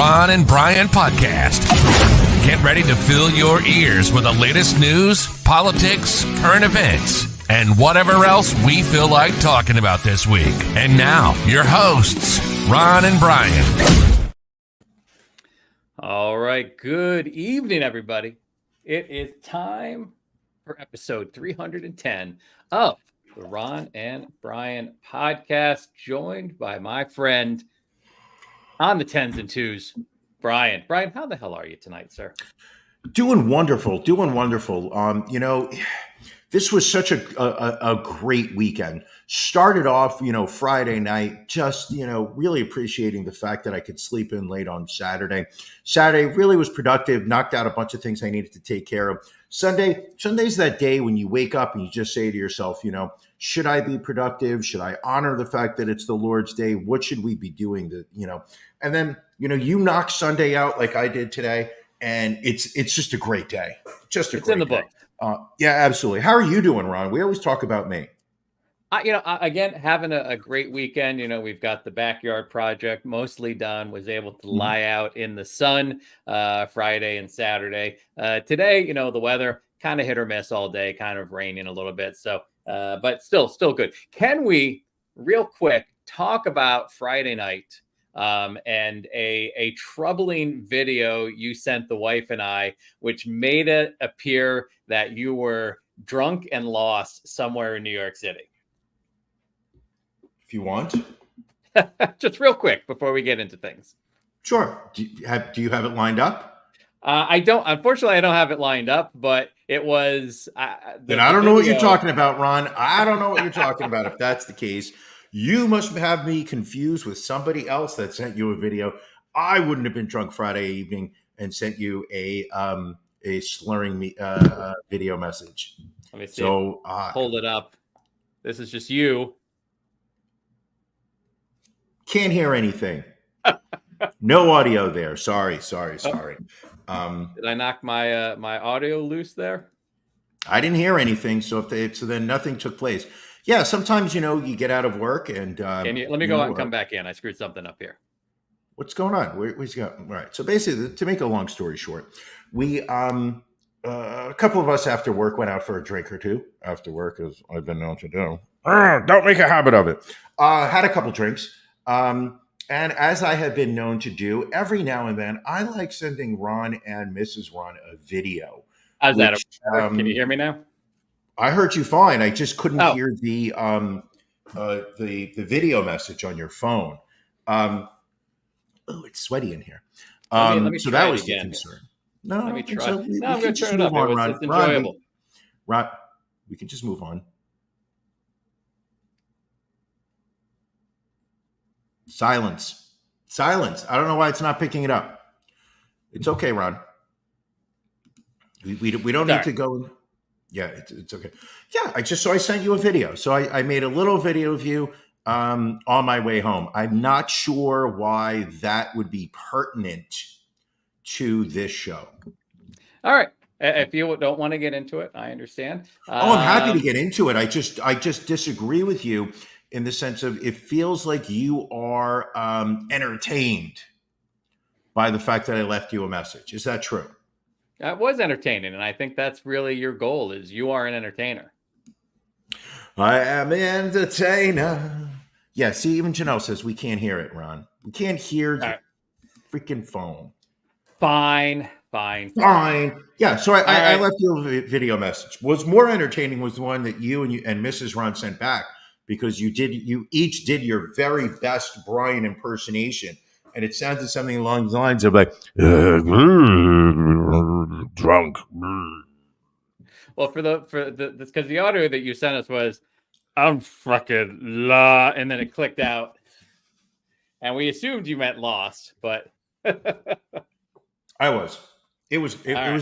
Ron and Brian podcast. Get ready to fill your ears with the latest news, politics, current events, and whatever else we feel like talking about this week. And now, your hosts, Ron and Brian. All right. Good evening, everybody. It is time for episode 310 of the Ron and Brian podcast, joined by my friend on the 10s and 2s, Brian. Brian, how the hell are you tonight, sir? Doing wonderful. This was such a great weekend. Started off, Friday night, just, really appreciating the fact that I could sleep in late on Saturday. Saturday really was productive, knocked out a bunch of things I needed to take care of. Sunday's that day when you wake up and you just say to yourself, should I be productive? Should I honor the fact that it's the Lord's Day? What should we be doing And then, you knock Sunday out like I did today, and it's just a great day. It's in the book. Yeah, absolutely. How are you doing, Ron? We always talk about me. Again, having a great weekend. We've got the backyard project mostly done. Was able to lie out in the sun Friday and Saturday. Today, the weather kind of hit or miss all day, kind of raining a little bit. So, but still good. Can we, real quick, talk about Friday night and a troubling video you sent the wife and I, which made it appear that you were drunk and lost somewhere in New York City? If you want. Just real quick before we get into things. Sure. Do you have it lined up? I don't. Unfortunately, I don't have it lined up, but it was. Then I don't know what you're talking about, Ron. I don't know what you're talking about. If that's the case, you must have me confused with somebody else that sent you a video. I wouldn't have been drunk Friday evening and sent you a slurring video message. Let me see. So hold it up. This is just you. Can't hear anything. No audio there. Sorry. Did I knock my my audio loose there? I didn't hear anything. So then nothing took place. Yeah, sometimes you get out of work and let me go out and come back in. I screwed something up here. What's going on? Where's going? All right. So basically, to make a long story short, we a couple of us after work went out for a drink or two after work, as I've been known to do. Don't make a habit of it. Had a couple drinks. And as I have been known to do, every now and then, I like sending Ron and Mrs. Ron a video. How's that? Can you hear me now? I heard you fine. I just couldn't hear the video message on your phone. It's sweaty in here. Let me so that was the again. concern. No, let me try. So I'm going to turn it up. It's enjoyable. Ron, we can just move on. Silence. I don't know why it's not picking it up. It's okay, Ron. We don't need to go. Yeah, it's okay. Yeah, I sent you a video. So I made a little video of you on my way home. I'm not sure why that would be pertinent to this show. All right. If you don't want to get into it, I understand. I'm happy to get into it. I just disagree with you in the sense of it feels like you are entertained by the fact that I left you a message. Is that true? That was entertaining, and I think that's really your goal, is you are an entertainer. I am an entertainer. Yeah, see, even Janelle says we can't hear it, Ron. We can't hear the freaking phone. Fine. Yeah, so I left you a video message. What's more entertaining was the one that you and Mrs. Ron sent back, because you each did your very best Brian impersonation. And it sounded something along the lines of like, drunk. Well, because the audio that you sent us was, I'm fucking la, and then it clicked out, and we assumed you meant lost, but I was. It was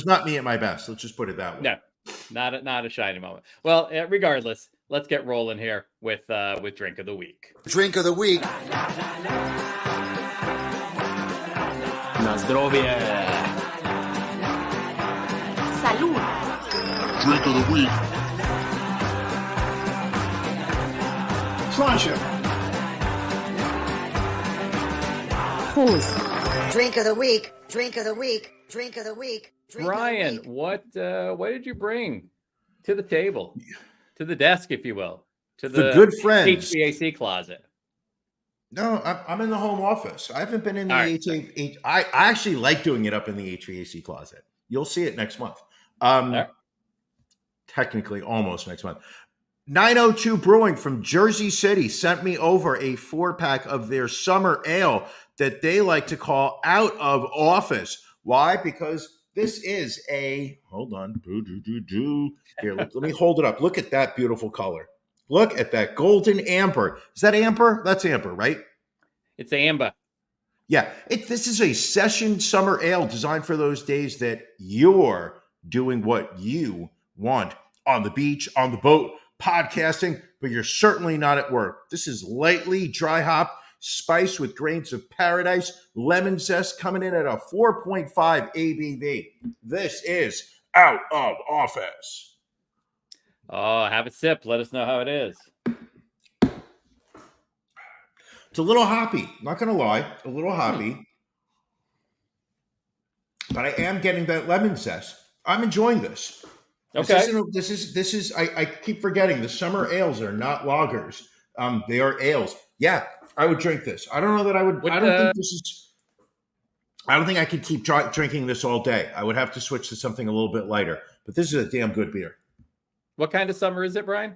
not me at my best. Let's just put it that way. No, not a shiny moment. Well, regardless, let's get rolling here with drink of the week. Drink of the week. Na zdrowie. Salud. Drink of the week. Pleasure. Prost. Drink of the week. Drink of the week. Drink of the week. Brian, what did you bring to the table, to the desk, if you will, to the good friends HVAC closet? No, I'm in the home office. I haven't been in the Right. HVAC. I actually like doing it up in the HVAC closet. You'll see it next month. Right. Technically, almost next month. 902 Brewing from Jersey City sent me over a 4-pack of their summer ale that they like to call Out of Office. Why? Because this is hold on. Here, let me hold it up. Look at that beautiful color. Look at that golden amber. Is that amber? That's amber, right? It's amber. Yeah. This is a session summer ale designed for those days that you're doing what you want on the beach, on the boat, podcasting, but you're certainly not at work. This is lightly dry hop, spiced with grains of paradise, lemon zest, coming in at a 4.5 ABV. This is Out of Office. Oh, have a sip. Let us know how it is. It's a little hoppy, not going to lie, a little hoppy. But I am getting that lemon zest. I'm enjoying this. Okay. This is. I keep forgetting the summer ales are not lagers. They are ales. Yeah, I would drink this. I don't know that I would. I don't think this is. I don't think I could keep drinking this all day. I would have to switch to something a little bit lighter. But this is a damn good beer. What kind of summer is it, Brian?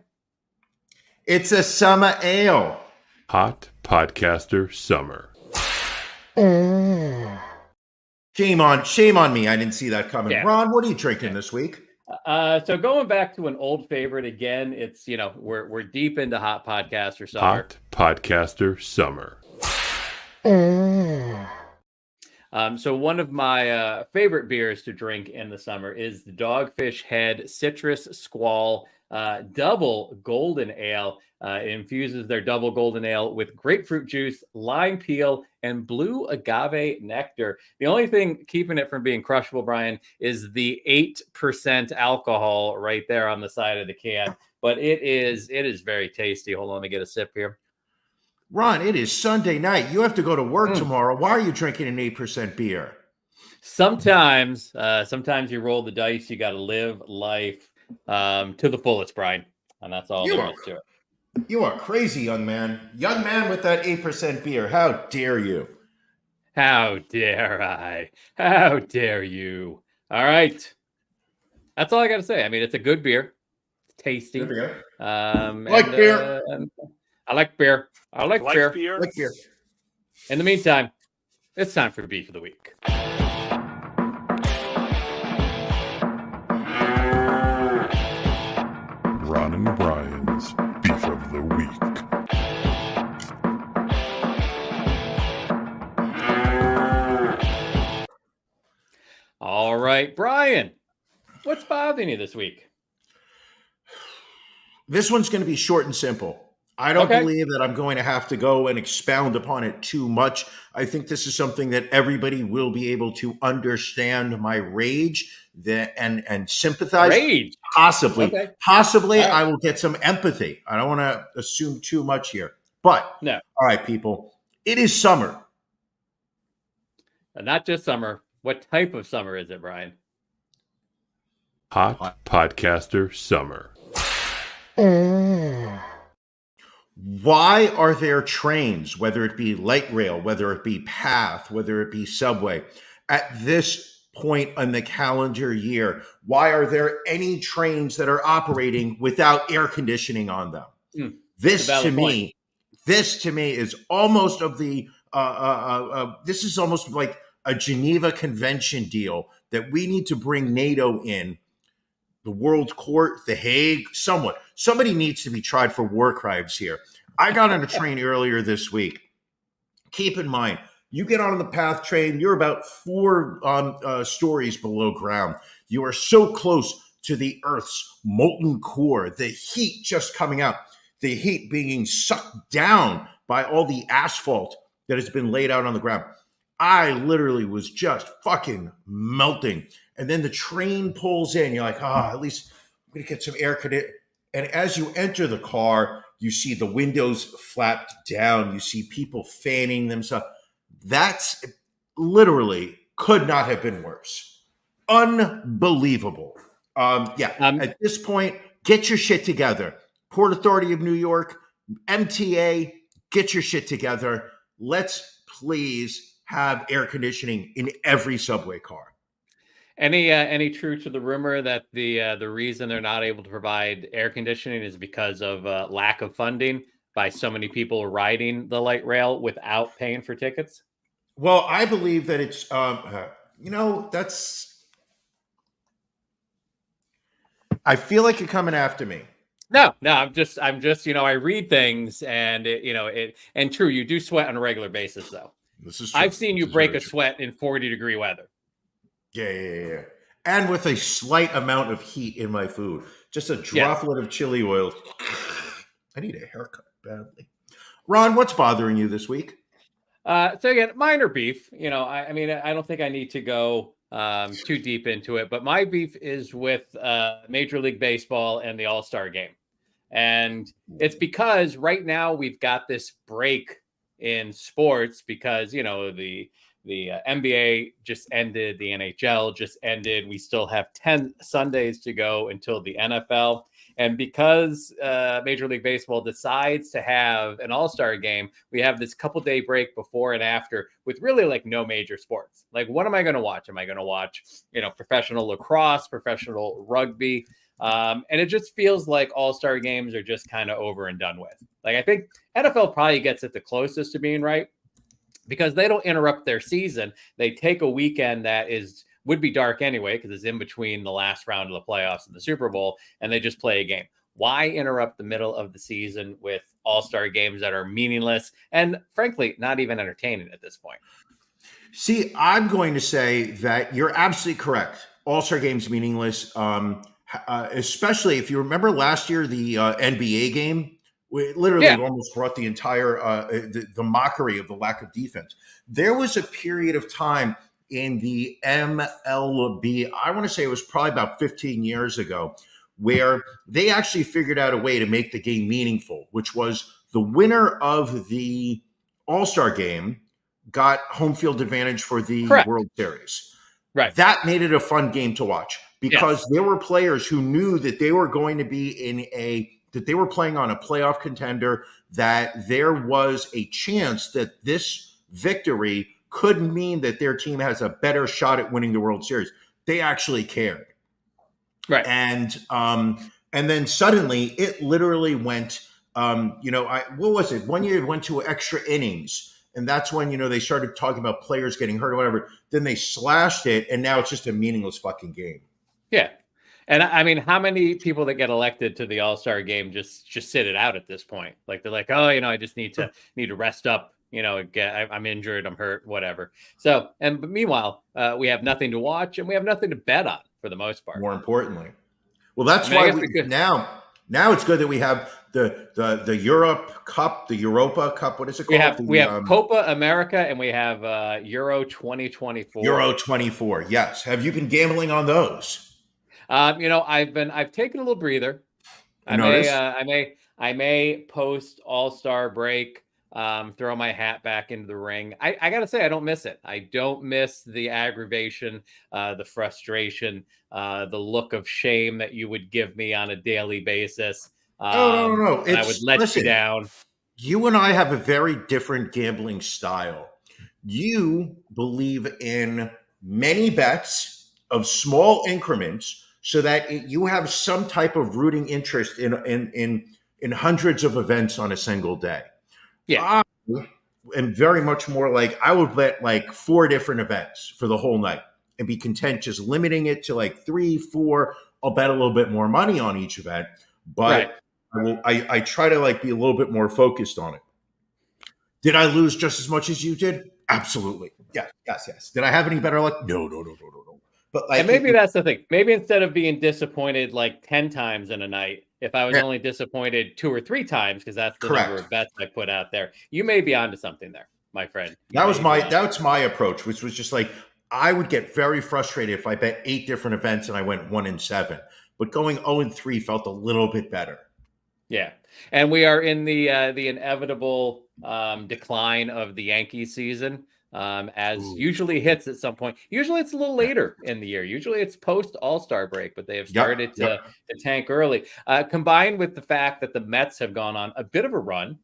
It's a summer ale. Hot Podcaster Summer. Shame on me. I didn't see that coming. Yeah. Ron, what are you drinking this week? So going back to an old favorite again, it's we're deep into Hot Podcaster Summer. Hot Podcaster Summer. So one of my favorite beers to drink in the summer is the Dogfish Head Citrus Squall Double Golden Ale. It infuses their Double Golden Ale with grapefruit juice, lime peel, and blue agave nectar. The only thing keeping it from being crushable, Brian, is the 8% alcohol right there on the side of the can. But it is very tasty. Hold on, let me get a sip here. Ron, it is Sunday night. You have to go to work tomorrow. Why are you drinking an 8% beer? Sometimes you roll the dice. You got to live life to the fullest, Brian. And that's all there is to it. You are crazy, young man. Young man with that 8% beer. How dare you? How dare I? How dare you? All right. That's all I got to say. I mean, it's a good beer. It's tasty. Good beer. Beer. I like beer. I like beer. Like beer. In the meantime, it's time for Beef of the Week. Ron and Brian's Beef of the Week. All right, Brian, what's bothering you this week? This one's going to be short and simple. I don't believe that I'm going to have to go and expound upon it too much. I think this is something that everybody will be able to understand my rage and sympathize. Rage? Possibly. Okay. Possibly right. I will get some empathy. I don't want to assume too much here. But, no. All right, people, it is summer. Not just summer. What type of summer is it, Brian? Hot Podcaster Summer. Why are there trains, whether it be light rail, whether it be PATH, whether it be subway, at this point in the calendar year, why are there any trains that are operating without air conditioning on them? This to me is almost of the this is almost like a Geneva Convention deal that we need to bring NATO in, the World Court, The Hague, somebody needs to be tried for war crimes here. I got on a train earlier this week. Keep in mind, you get on the PATH train, you're about 4 stories below ground. You are so close to the Earth's molten core, the heat just coming out, the heat being sucked down by all the asphalt that has been laid out on the ground. I literally was just fucking melting. And then the train pulls in. You're like, at least I'm going to get some air conditioning. And as you enter the car, you see the windows flapped down. You see people fanning themselves. literally could not have been worse. Unbelievable. At this point, get your shit together. Port Authority of New York, MTA, get your shit together. Let's please have air conditioning in every subway car. Any truth to the rumor that the reason they're not able to provide air conditioning is because of lack of funding by so many people riding the light rail without paying for tickets? Well, I believe that it's I feel like you're coming after me. No, I'm just, I read things and and true, you do sweat on a regular basis though. This is true. I've seen you break a sweat in 40-degree weather. Yeah. And with a slight amount of heat in my food. Just a droplet of chili oil. I need a haircut badly. Ron, what's bothering you this week? So again, minor beef. I mean, I don't think I need to go too deep into it, but my beef is with Major League Baseball and the All-Star game. And it's because right now we've got this break in sports because, the NBA just ended, the NHL just ended. We still have 10 Sundays to go until the NFL. And because Major League Baseball decides to have an all-star game, we have this couple-day break before and after with really like no major sports. Like, what am I going to watch? Am I going to watch, professional lacrosse, professional rugby? And it just feels like all-star games are just kind of over and done with. Like, I think NFL probably gets it the closest to being right because they don't interrupt their season. They take a weekend that would be dark anyway, because it's in between the last round of the playoffs and the Super Bowl, and they just play a game. Why interrupt the middle of the season with all-star games that are meaningless and, frankly, not even entertaining at this point? See, I'm going to say that you're absolutely correct. All-star games meaningless, especially if you remember last year, the NBA game. We literally almost brought the entire the mockery of the lack of defense. There was a period of time in the MLB, I want to say it was probably about 15 years ago, where they actually figured out a way to make the game meaningful, which was the winner of the All-Star game got home field advantage for the World Series. Right. That made it a fun game to watch because there were players who knew that they were going to be that they were playing on a playoff contender, that there was a chance that this victory could mean that their team has a better shot at winning the World Series. They actually cared. Right. And then suddenly it literally went, what was it? One year it went to extra innings. And that's when, they started talking about players getting hurt or whatever. Then they slashed it. And now it's just a meaningless fucking game. Yeah. And I mean, how many people that get elected to the All-Star game just sit it out at this point? Like, they're like, oh, I just need to rest up. I'm injured, I'm hurt, whatever. So, but meanwhile, we have nothing to watch and we have nothing to bet on for the most part. More importantly. Well, that's why now it's good that we have the Europe Cup, the Europa Cup. What is it called? We have Copa America and we have Euro 2024. Euro 24. Yes. Have you been gambling on those? I've taken a little breather. I may post All-Star break, throw my hat back into the ring. I gotta say, I don't miss it. I don't miss the aggravation, the frustration, the look of shame that you would give me on a daily basis. No. I would let you down. You and I have a very different gambling style. You believe in many bets of small increments so that you have some type of rooting interest in hundreds of events on a single day. Yeah. I am very much more like, I would bet like 4 different events for the whole night and be content just limiting it to like 3, 4. I'll bet a little bit more money on each event, but I try to like be a little bit more focused on it. Did I lose just as much as you did? Absolutely. Yes. Did I have any better luck? No. But like, and maybe that's the thing. Maybe instead of being disappointed like 10 times in a night, if I was only disappointed 2 or 3 times, because that's the number of bets I put out there, you may be onto something there, my friend. That's my approach, which was just like, I would get very frustrated if I bet 8 different events and I went 1-7, but going 0-3 felt a little bit better. Yeah. And we are in the inevitable decline of the Yankees season. as usually hits at some point. Usually it's a little later in the year. Usually it's post All-Star break, but they have started to tank early. Combined with the fact that the Mets have gone on a bit of a run,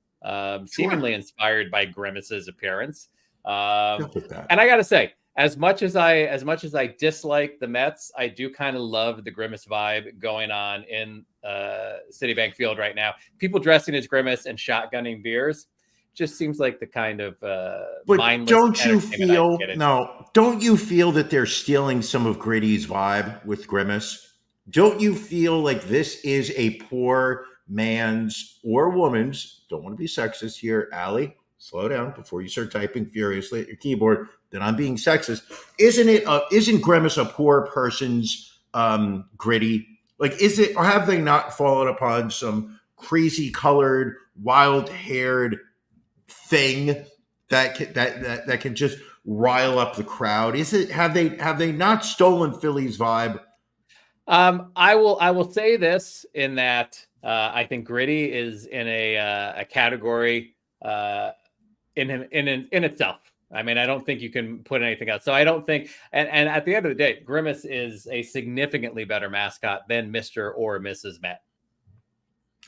seemingly inspired by Grimace's appearance. And I got to say, as much as I dislike the Mets, I do kind of love the Grimace vibe going on in Citibank Field right now. People dressing as Grimace and shotgunning beers just seems like the kind of mindless. Don't you feel that they're stealing some of Gritty's vibe with Grimace? Don't you feel like this is a poor man's or woman's? Don't want to be sexist here, Allie. Slow down before you start typing furiously at your keyboard. Then I'm being sexist. Isn't Grimace a poor person's Gritty? Like, is it, or have they not fallen upon some crazy colored, wild haired thing that can just rile up the crowd? Have they not stolen Philly's vibe? I will say this in that I think Gritty is in a category in itself. I mean, I don't think you can put anything else. So I don't think, and at the end of the day, Grimace is a significantly better mascot than Mr. or Mrs. Met.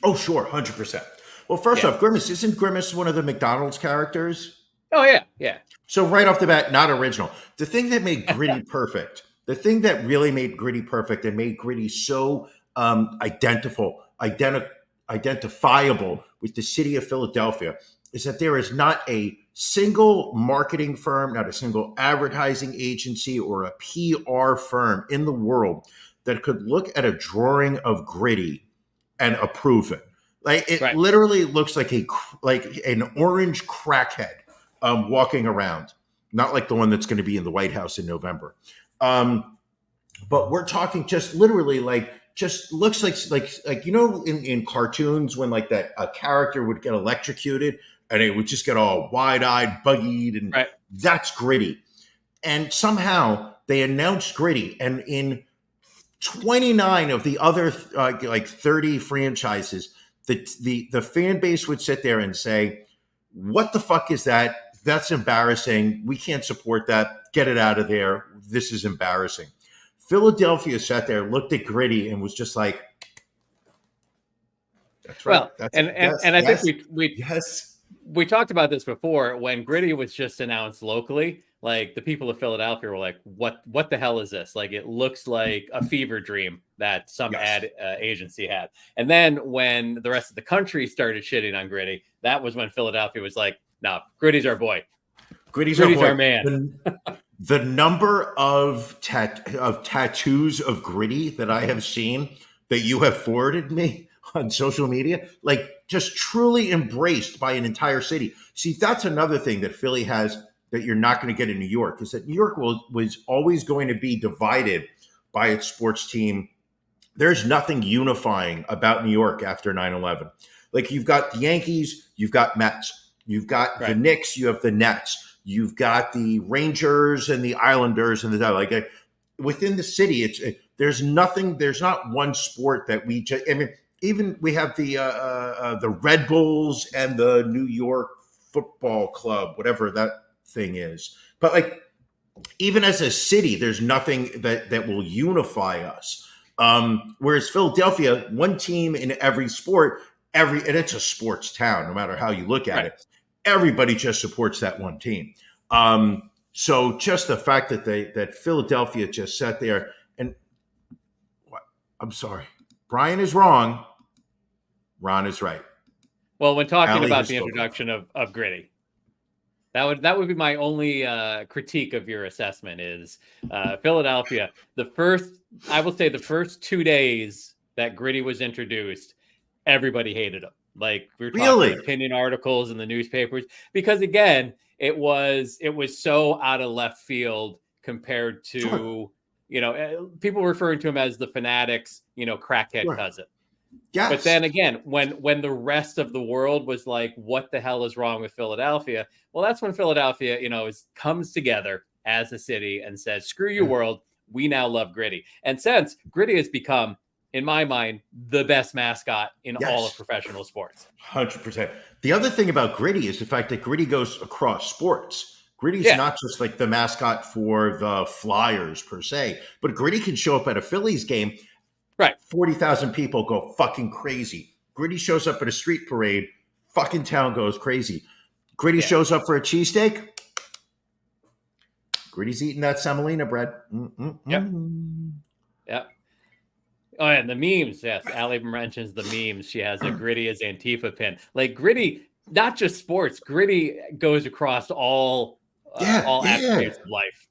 Oh, sure, 100%. Well, first off, isn't Grimace one of the McDonald's characters? Oh, yeah. So right off the bat, not original. The thing that made Gritty perfect, the thing that really made Gritty perfect and made Gritty so identifiable with the city of Philadelphia is that there is not a single marketing firm, not a single advertising agency or a PR firm in the world that could look at a drawing of Gritty and approve it. Like it literally looks like an orange crackhead walking around, not like the one that's going to be in the White House in November. But we're talking just literally just looks like in cartoons when like that a character would get electrocuted and it would just get all wide-eyed, buggied, and that's Gritty. And somehow they announced Gritty, and in 29 of the other 30 franchises, the fan base would sit there and say, "What the fuck is that? That's embarrassing. We can't support that. Get it out of there. This is embarrassing." Philadelphia sat there, looked at Gritty, and was just like, "That's right." Well, I think we talked about this before when Gritty was just announced locally. Like the people of Philadelphia were like, "What the hell is this? Like it looks like a fever dream that some ad agency had." And then when the rest of the country started shitting on Gritty, that was when Philadelphia was like, "No, Gritty's our boy. Gritty's our man." The number of tattoos of Gritty that I have seen that you have forwarded me on social media, like just truly embraced by an entire city. See, that's another thing that Philly has that you're not going to get in New York, is that New York was always going to be divided by its sports team. There's nothing unifying about New York after 9/11. Like you've got the Yankees, you've got Mets, you've got the Knicks, you have the Nets. You've got the Rangers and the Islanders and within the city. There's not one sport that we just. I mean, even we have the Red Bulls and the New York Football Club, whatever that thing is. But like, even as a city, there's nothing that will unify us. Whereas Philadelphia, one team in every sport, and it's a sports town, no matter how you look at it. Everybody just supports that one team. So just the fact that Philadelphia just sat there and I'm sorry, Brian is wrong. Ron is right. Well, when talking about the introduction of Gritty, that would be my only critique of your assessment is Philadelphia. I will say the first 2 days that Gritty was introduced, everybody hated him. Like we were talking opinion articles in the newspapers, because again, it was so out of left field compared to, people referring to him as the Fanatics, crackhead cousin. Yes. But then again, when the rest of the world was like, what the hell is wrong with Philadelphia? Well, that's when Philadelphia, comes together as a city and says, screw you world. We now love Gritty. And since Gritty has become, in my mind, the best mascot in all of professional sports. 100%. The other thing about Gritty is the fact that Gritty goes across sports. Gritty's not just like the mascot for the Flyers per se, but Gritty can show up at a Phillies game. Right. 40,000 people go fucking crazy. Gritty shows up at a street parade. Fucking town goes crazy. Gritty shows up for a cheesesteak. Gritty's eating that semolina bread. Yep. Oh, and the memes. Yes. Allie mentions the memes. She has a Gritty as Antifa pin. Like Gritty, not just sports. Gritty goes across all attributes of life.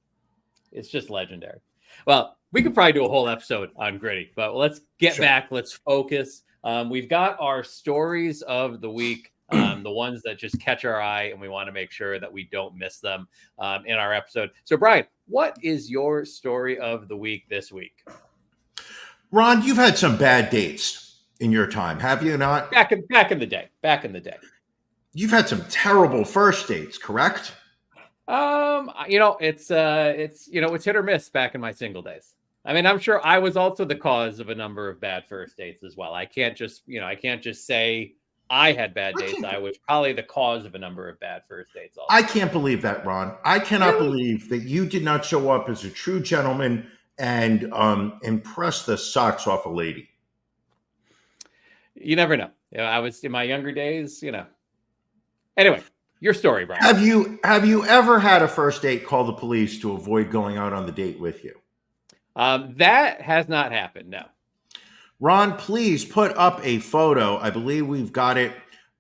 It's just legendary. Well, we could probably do a whole episode on Gritty, but let's get back. Let's focus. We've got our stories of the week, the ones that just catch our eye, and we want to make sure that we don't miss them in our episode. So, Brian, what is your story of the week this week? Ron, you've had some bad dates in your time, have you not? Back in the day. You've had some terrible first dates, correct? It's hit or miss back in my single days. I mean, I'm sure I was also the cause of a number of bad first dates as well. I can't just say I had bad dates. I was probably the cause of a number of bad first dates also. I can't believe that, Ron. I cannot believe that you did not show up as a true gentleman and impress the socks off a lady. You never know. I was in my younger days, Anyway, your story, Brian. Have you ever had a first date call the police to avoid going out on the date with you? That has not happened, no. Ron, please put up a photo. I believe we've got it.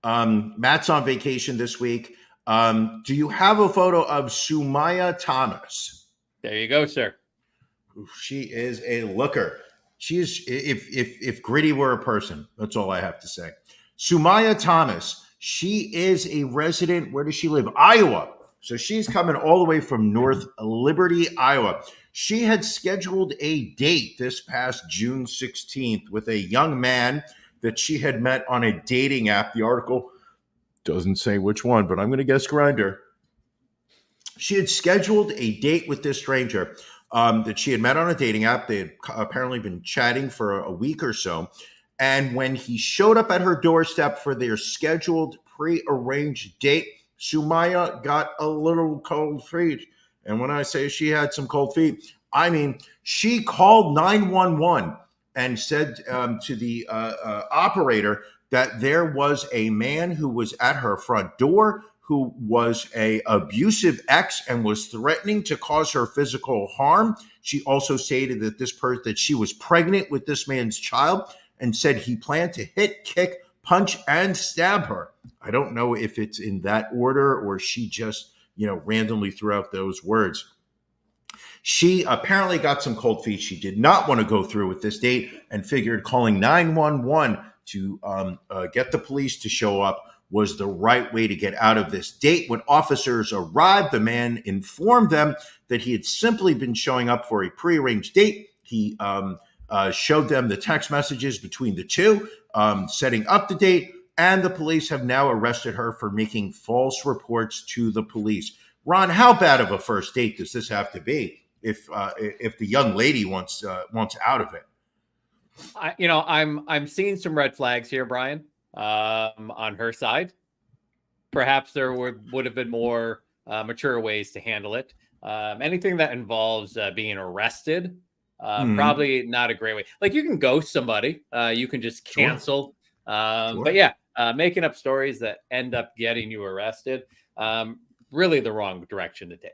Matt's on vacation this week. Do you have a photo of Sumaya Thomas? There you go, sir. She is a looker. She is, if Gritty were a person, that's all I have to say. Sumaya Thomas, she is a resident. Where does she live? Iowa. So she's coming all the way from North Liberty, Iowa. She had scheduled a date this past June 16th with a young man that she had met on a dating app. The article doesn't say which one, but I'm going to guess Grindr. She had scheduled a date with this stranger that she had met on a dating app. They had apparently been chatting for a week or so. And when he showed up at her doorstep for their scheduled pre-arranged date, Sumaya got a little cold feet. And when I say she had some cold feet, I mean, she called 911 and said to the operator that there was a man who was at her front door who was a abusive ex and was threatening to cause her physical harm. She also stated that that she was pregnant with this man's child and said he planned to hit, kick, punch, and stab her. I don't know if it's in that order or she just, randomly threw out those words. She apparently got some cold feet. She did not want to go through with this date and figured calling 911 to get the police to show up was the right way to get out of this date. When officers arrived, the man informed them that he had simply been showing up for a prearranged date. He showed them the text messages between the two, setting up the date, and the police have now arrested her for making false reports to the police. Ron, how bad of a first date does this have to be if the young lady wants out of it? I'm seeing some red flags here, Brian, on her side. Perhaps there would have been more mature ways to handle it. Anything that involves being arrested, probably not a great way. Like you can ghost somebody, you can just cancel. Sure. But yeah, making up stories that end up getting you arrested, really the wrong direction to take.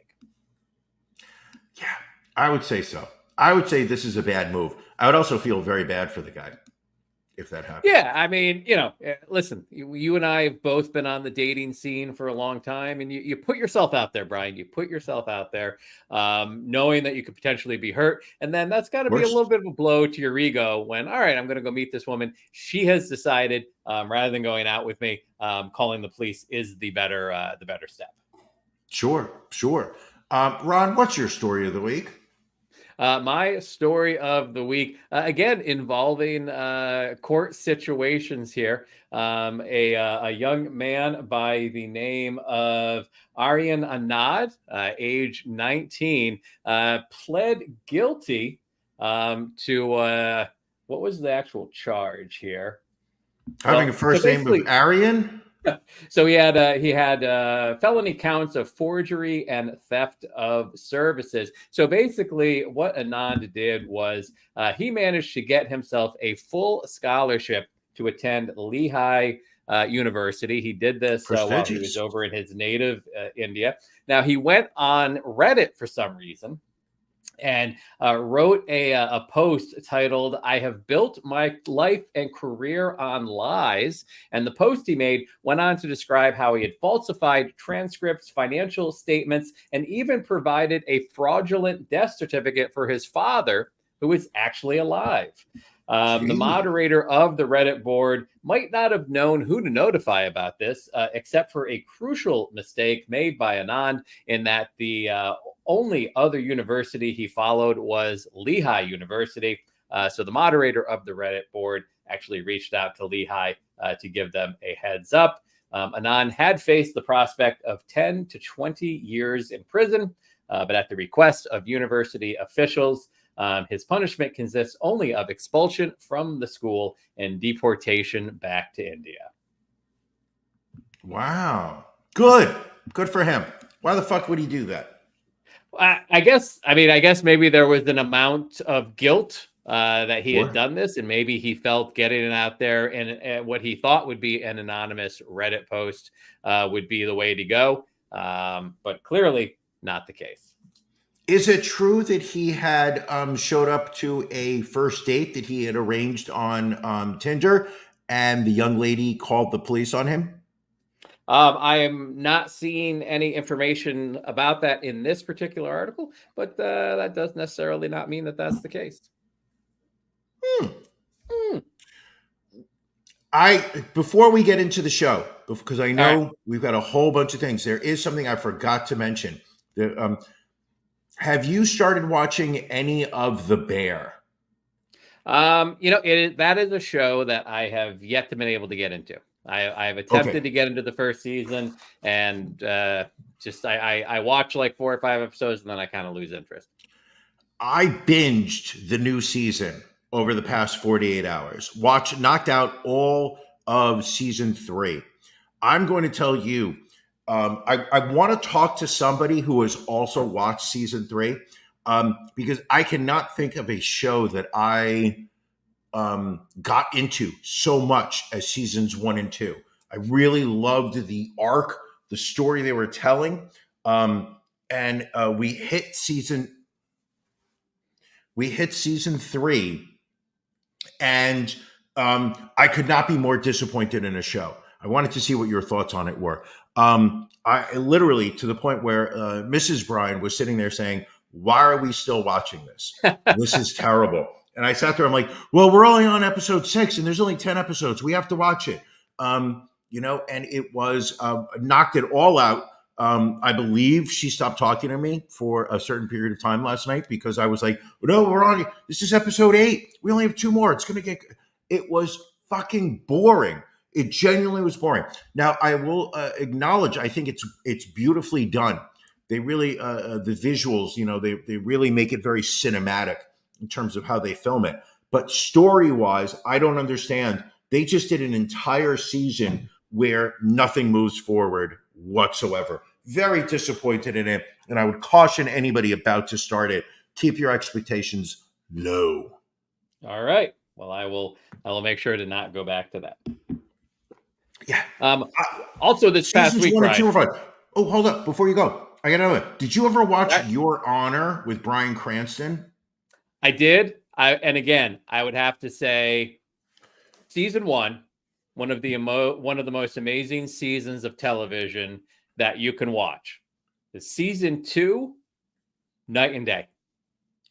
Yeah, I would say so. I would say this is a bad move. I would also feel very bad for the guy if that happens. Yeah, I mean, listen, you and I have both been on the dating scene for a long time, and you put yourself out there, Brian. You put yourself out there, knowing that you could potentially be hurt, and then that's got to be a little bit of a blow to your ego when, all right, I'm going to go meet this woman. She has decided, rather than going out with me, calling the police is the better step. Sure. Ron, what's your story of the week? My story of the week, again, involving court situations here. A young man by the name of Aryan Anad, age 19, pled guilty to what was the actual charge here? Having a first name of Aryan? So he had felony counts of forgery and theft of services. So basically, what Anand did was he managed to get himself a full scholarship to attend Lehigh University. He did this while he was over in his native India. Now he went on Reddit for some reason and wrote a post titled, "I have built my life and career on lies." And the post he made went on to describe how he had falsified transcripts, financial statements, and even provided a fraudulent death certificate for his father, who is actually alive. The moderator of the Reddit board might not have known who to notify about this, except for a crucial mistake made by Anand in that the only other university he followed was Lehigh University. So the moderator of the Reddit board actually reached out to Lehigh to give them a heads up. Anand had faced the prospect of 10 to 20 years in prison, but at the request of university officials, his punishment consists only of expulsion from the school and deportation back to India. Wow. Good for him. Why the fuck would he do that? I guess maybe there was an amount of guilt that he had done this, and maybe he felt getting it out there and what he thought would be an anonymous Reddit post would be the way to go. But clearly not the case. Is it true that he had showed up to a first date that he had arranged on Tinder and the young lady called the police on him? I am not seeing any information about that in this particular article, but that does necessarily not mean that that's the case. Before we get into the show, because I know we've got a whole bunch of things, there is something I forgot to mention. Have you started watching any of The Bear? That is a show that I have yet to been able to get into. I have attempted to get into the first season, and I watch like 4 or 5 episodes, and then I kind of lose interest. I binged the new season over the past 48 hours. Knocked out all of season 3. I'm going to tell you, I want to talk to somebody who has also watched season 3, because I cannot think of a show that I got into so much as seasons 1 and 2. I really loved the arc, the story they were telling, and we hit season 3, and I could not be more disappointed in a show. I wanted to see what your thoughts on it were. I literally, to the point where Mrs. Bryan was sitting there saying, "Why are we still watching this? This is terrible." And I sat there, I'm like, well, we're only on episode 6 and there's only 10 episodes. We have to watch it. And it was knocked it all out. I believe she stopped talking to me for a certain period of time last night because I was like, no, this is episode 8. We only have 2 more. It was fucking boring. It genuinely was boring. Now, I will acknowledge, I think it's beautifully done. They really, the visuals, they really make it very cinematic in terms of how they film it. But story-wise, I don't understand. They just did an entire season where nothing moves forward whatsoever. Very disappointed in it. And I would caution anybody about to start it, keep your expectations low. All right. Well, I will make sure to not go back to that. Yeah. Also, this past week, 1 and 2 were Brian, fun. Oh, hold up. Before you go, I got to know. Did you ever watch Your Honor with Bryan Cranston? I did. And again, I would have to say season 1, one of the most amazing seasons of television that you can watch. The season 2, night and day.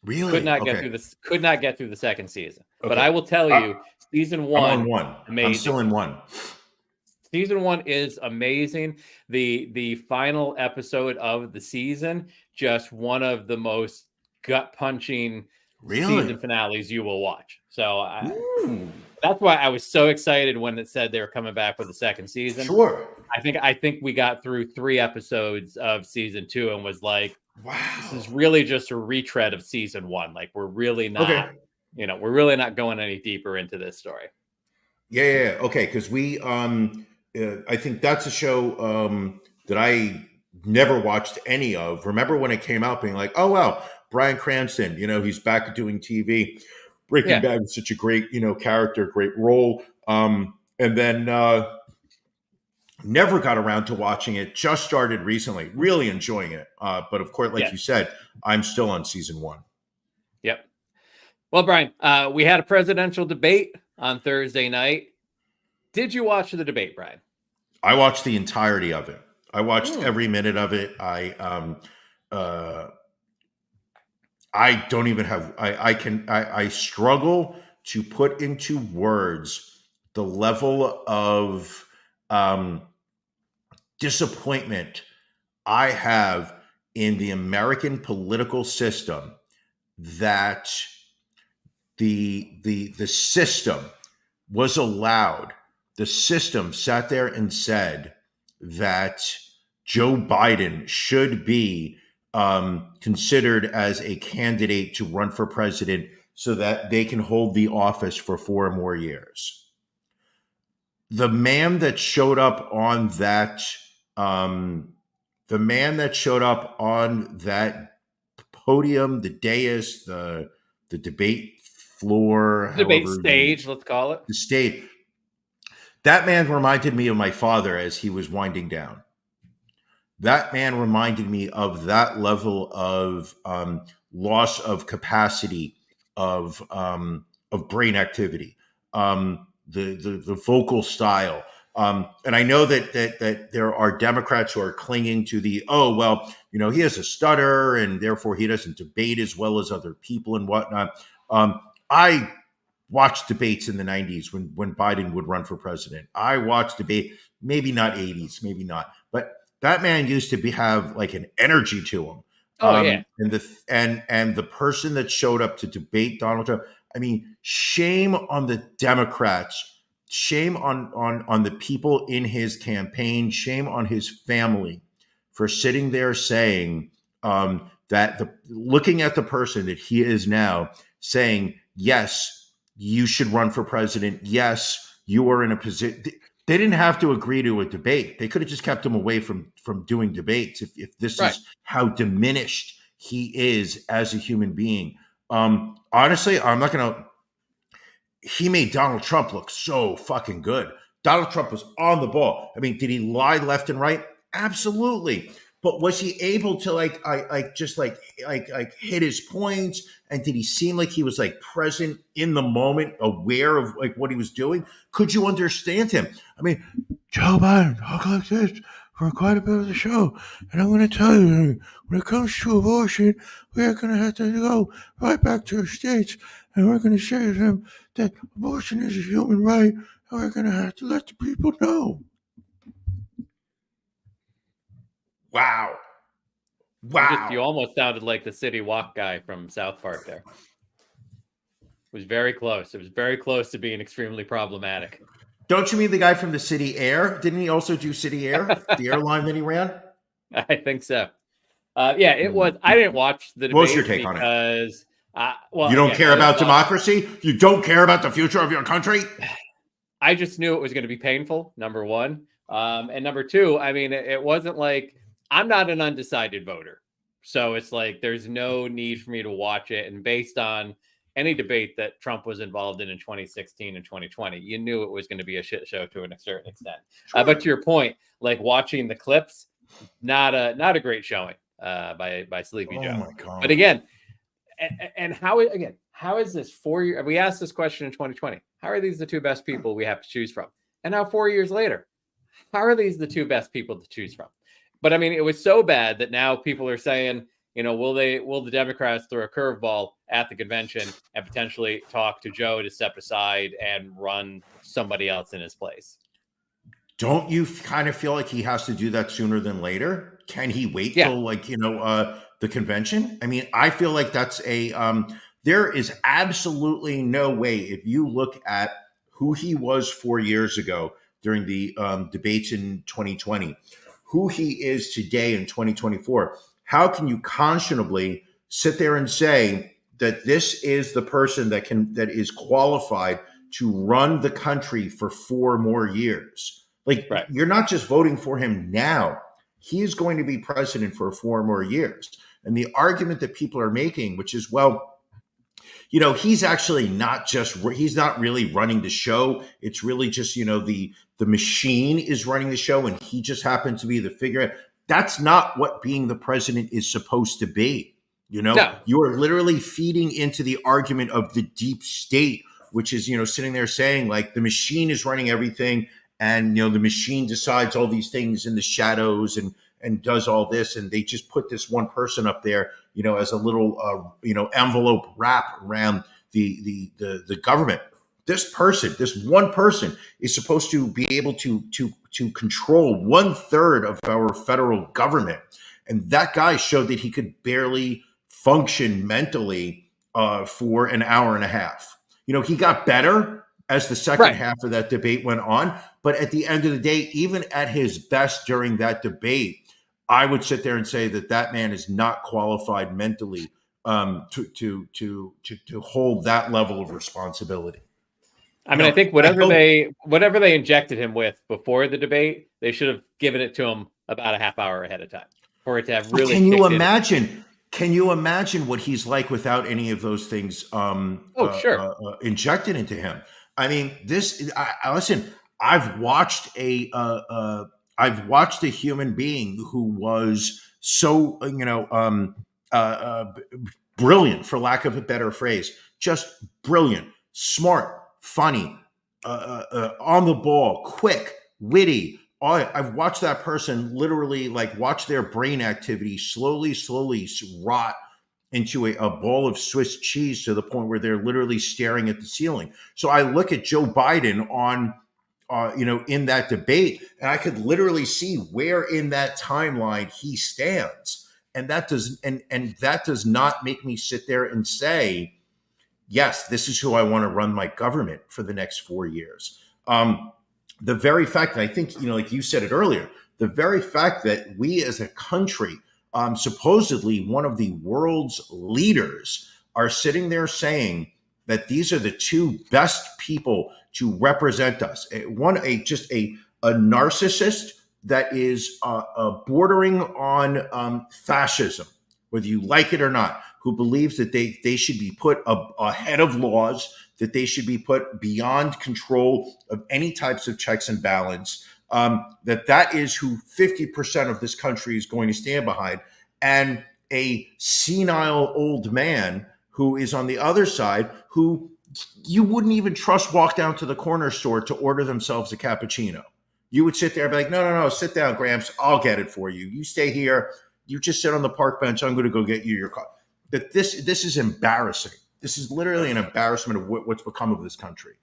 Really? Could not get through the second season. Okay. But I will tell you, season 1, I'm on 1. Amazing. I'm still in 1. Season 1 is amazing. The final episode of the season, just one of the most gut-punching season finales you will watch. So that's why I was so excited when it said they were coming back for the second season. Sure. I think we got through 3 episodes of season 2 and was like, wow, this is really just a retread of season 1. Like we're really not, we're really not going any deeper into this story. Yeah. Okay. Because we, I think that's a show that I never watched any of. Remember when it came out, being like, "Oh wow, Bryan Cranston, he's back doing TV." Breaking Yeah. Bad was such a great, character, great role. And then never got around to watching it. Just started recently, really enjoying it. But of course, like you said, I'm still on season 1. Yep. Well, Brian, we had a presidential debate on Thursday night. Did you watch the debate, Brian? I watched the entirety of it. I watched every minute of it. I don't even have. I struggle to put into words the level of disappointment I have in the American political system, that the system was allowed. The system sat there and said that Joe Biden should be considered as a candidate to run for president so that they can hold the office for 4 more years. The man that showed up on that, podium, the dais, the debate floor, Debate stage, let's call it. The stage. That man reminded me of my father as he was winding down. That man reminded me of that level of loss of capacity, of brain activity, the vocal style. And I know that there are Democrats who are clinging to the, he has a stutter and therefore he doesn't debate as well as other people and whatnot. I watched debates in the 90s when Biden would run for president. I watched debate, maybe not 80s, maybe not, but that man used to have like an energy to him. And the person that showed up to debate Donald Trump, I mean, shame on the Democrats, shame on the people in his campaign, shame on his family for sitting there saying looking at the person that he is now, saying, yes, you should run for president. Yes, you are in a position. They didn't have to agree to a debate. They could have just kept him away from doing debates if this is how diminished he is as a human being. Honestly, I'm not going to. He made Donald Trump look so fucking good. Donald Trump was on the ball. I mean, did he lie left and right? Absolutely. But was he able to hit his points? And did he seem like he was like present in the moment, aware of like what he was doing? Could you understand him? I mean, Joe Biden talked like this for quite a bit of the show. And I'm going to tell you, when it comes to abortion, we're going to have to go right back to our states. And we're going to say to them that abortion is a human right. And we're going to have to let the people know. Wow. You almost sounded like the City Walk guy from South Park there. It was very close. It was very close to being extremely problematic. Don't you mean the guy from the City Air? Didn't he also do City Air, the airline that he ran? I think so. It was. I didn't watch the debate. What's your take on it? Because, you don't care about democracy? You don't care about the future of your country? I just knew it was going to be painful, number one. And number two, I mean, it wasn't like, I'm not an undecided voter. So it's like, there's no need for me to watch it. And based on any debate that Trump was involved in 2016 and 2020, you knew it was going to be a shit show to a certain extent. Sure. But to your point, like watching the clips, not a great showing by Sleepy Joe. Oh my God. But again, and how is this 4 years? We asked this question in 2020. How are these the two best people we have to choose from? And now 4 years later, how are these the two best people to choose from? But I mean, it was so bad that now people are saying, will the Democrats throw a curveball at the convention and potentially talk to Joe to step aside and run somebody else in his place? Don't you kind of feel like he has to do that sooner than later? Can he wait till the convention? I mean, I feel like that's there is absolutely no way, if you look at who he was 4 years ago during the debates in 2020, who he is today in 2024, how can you conscionably sit there and say that this is the person that is qualified to run the country for 4 more years? Like, Right. you're not just voting for him now. He is going to be president for 4 more years. And the argument that people are making, which is, well, he's actually he's not really running the show. It's really just, the machine is running the show and he just happens to be the figurehead. That's not what being the president is supposed to be. No. You are literally feeding into the argument of the deep state, which is, sitting there saying like the machine is running everything. And, the machine decides all these things in the shadows and does all this. And they just put this one person up there, as a little, envelope wrap around the government. This one person is supposed to be able to control 1/3 of our federal government. And that guy showed that he could barely function mentally for an hour and a half. He got better as the second half of that debate went on. But at the end of the day, even at his best during that debate, I would sit there and say that man is not qualified mentally to hold that level of responsibility. I mean, I think whatever they injected him with before the debate, they should have given it to him about a half hour ahead of time for it to have really. Can you imagine what he's like without any of those things injected into him? I mean, listen. I've watched a human being who was so brilliant, for lack of a better phrase, just brilliant, smart, funny, on the ball, quick, witty. I've watched that person literally watch their brain activity slowly rot into a ball of Swiss cheese to the point where they're literally staring at the ceiling. So I look at Joe Biden on, in that debate, and I could literally see where in that timeline he stands. And that does not make me sit there and say, yes, this is who I want to run my government for the next 4 years. The very fact that I think, like you said it earlier, the very fact that we as a country, supposedly one of the world's leaders, are sitting there saying that these are the two best people to represent us. Just a narcissist that is bordering on fascism, whether you like it or not, who believes that they should be put ahead of laws, that they should be put beyond control of any types of checks and balance, that is who 50% of this country is going to stand behind, and a senile old man who is on the other side, who you wouldn't even trust walk down to the corner store to order themselves a cappuccino. You would sit there and be like, no, sit down, Gramps. I'll get it for you. You stay here. You just sit on the park bench. I'm going to go get you your car. That this is embarrassing. This is literally an embarrassment of what's become of this country.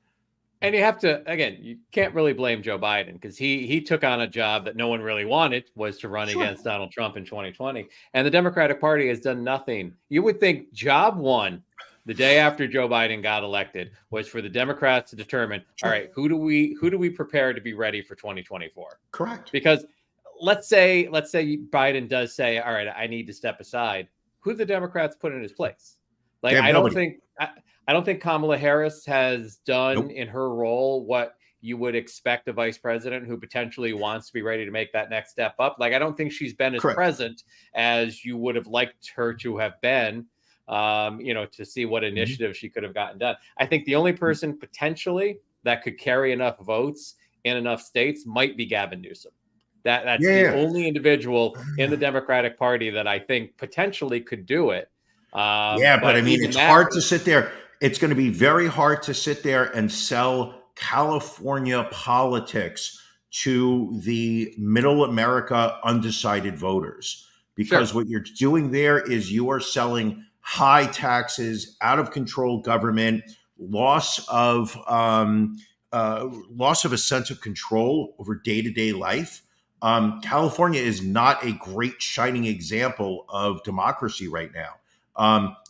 And you have to, again, you can't really blame Joe Biden because he took on a job that no one really wanted, was to run against Donald Trump in 2020. And the Democratic Party has done nothing. You would think job one, the day after Joe Biden got elected, was for the Democrats to determine, all right, who do we prepare to be ready for 2024? Correct. Because let's say Biden does say, all right, I need to step aside. Who do the Democrats put in his place? Like, I don't think Kamala Harris has done in her role what you would expect a vice president who potentially wants to be ready to make that next step up. Like, I don't think she's been as present as you would have liked her to have been, to see what initiative she could have gotten done. I think the only person potentially that could carry enough votes in enough states might be Gavin Newsom. That's the only individual in the Democratic Party that I think potentially could do it. But I mean, it's hard to sit there. It's going to be very hard to sit there and sell California politics to the middle America undecided voters, because what you're doing there is you are selling high taxes, out of control government, loss of a sense of control over day-to-day life. California is not a great shining example of democracy right now.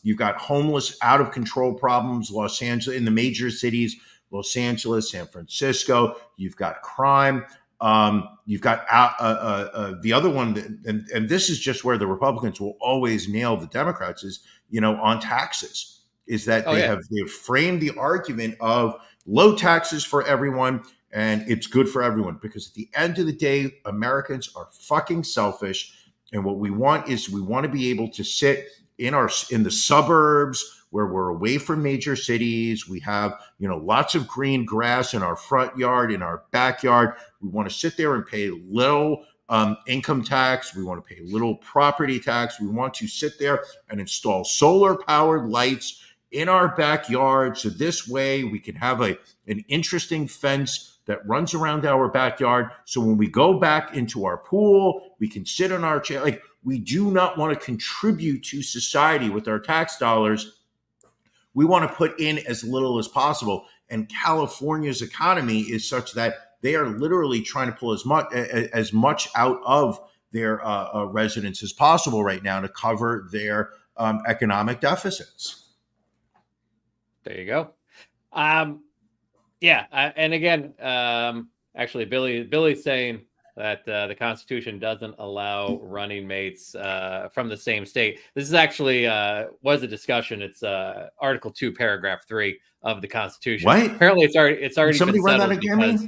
You've got homeless, out of control problems, Los Angeles, in the major cities, Los Angeles, San Francisco. You've got crime. You've got the other one, and this is just where the Republicans will always nail the Democrats, is, on taxes, is that they've framed the argument of low taxes for everyone, And it's good for everyone because at the end of the day, Americans are fucking selfish. And what we want is we want to be able to sit in the suburbs where we're away from major cities. We have, lots of green grass in our front yard, in our backyard. We want to sit there and pay little income tax. We want to pay little property tax. We want to sit there and install solar powered lights in our backyard. So this way we can have an interesting fence that runs around our backyard. So when we go back into our pool, we can sit on our chair. Like, we do not want to contribute to society with our tax dollars. We want to put in as little as possible. And California's economy is such that they are literally trying to pull as much out of their residents as possible right now to cover their economic deficits. There you go. And again, actually, Billy's saying that the Constitution doesn't allow running mates from the same state. This is actually was a discussion. It's Article 2, Paragraph 3 of the Constitution. What? Apparently, it's already somebody been run that settled again? because...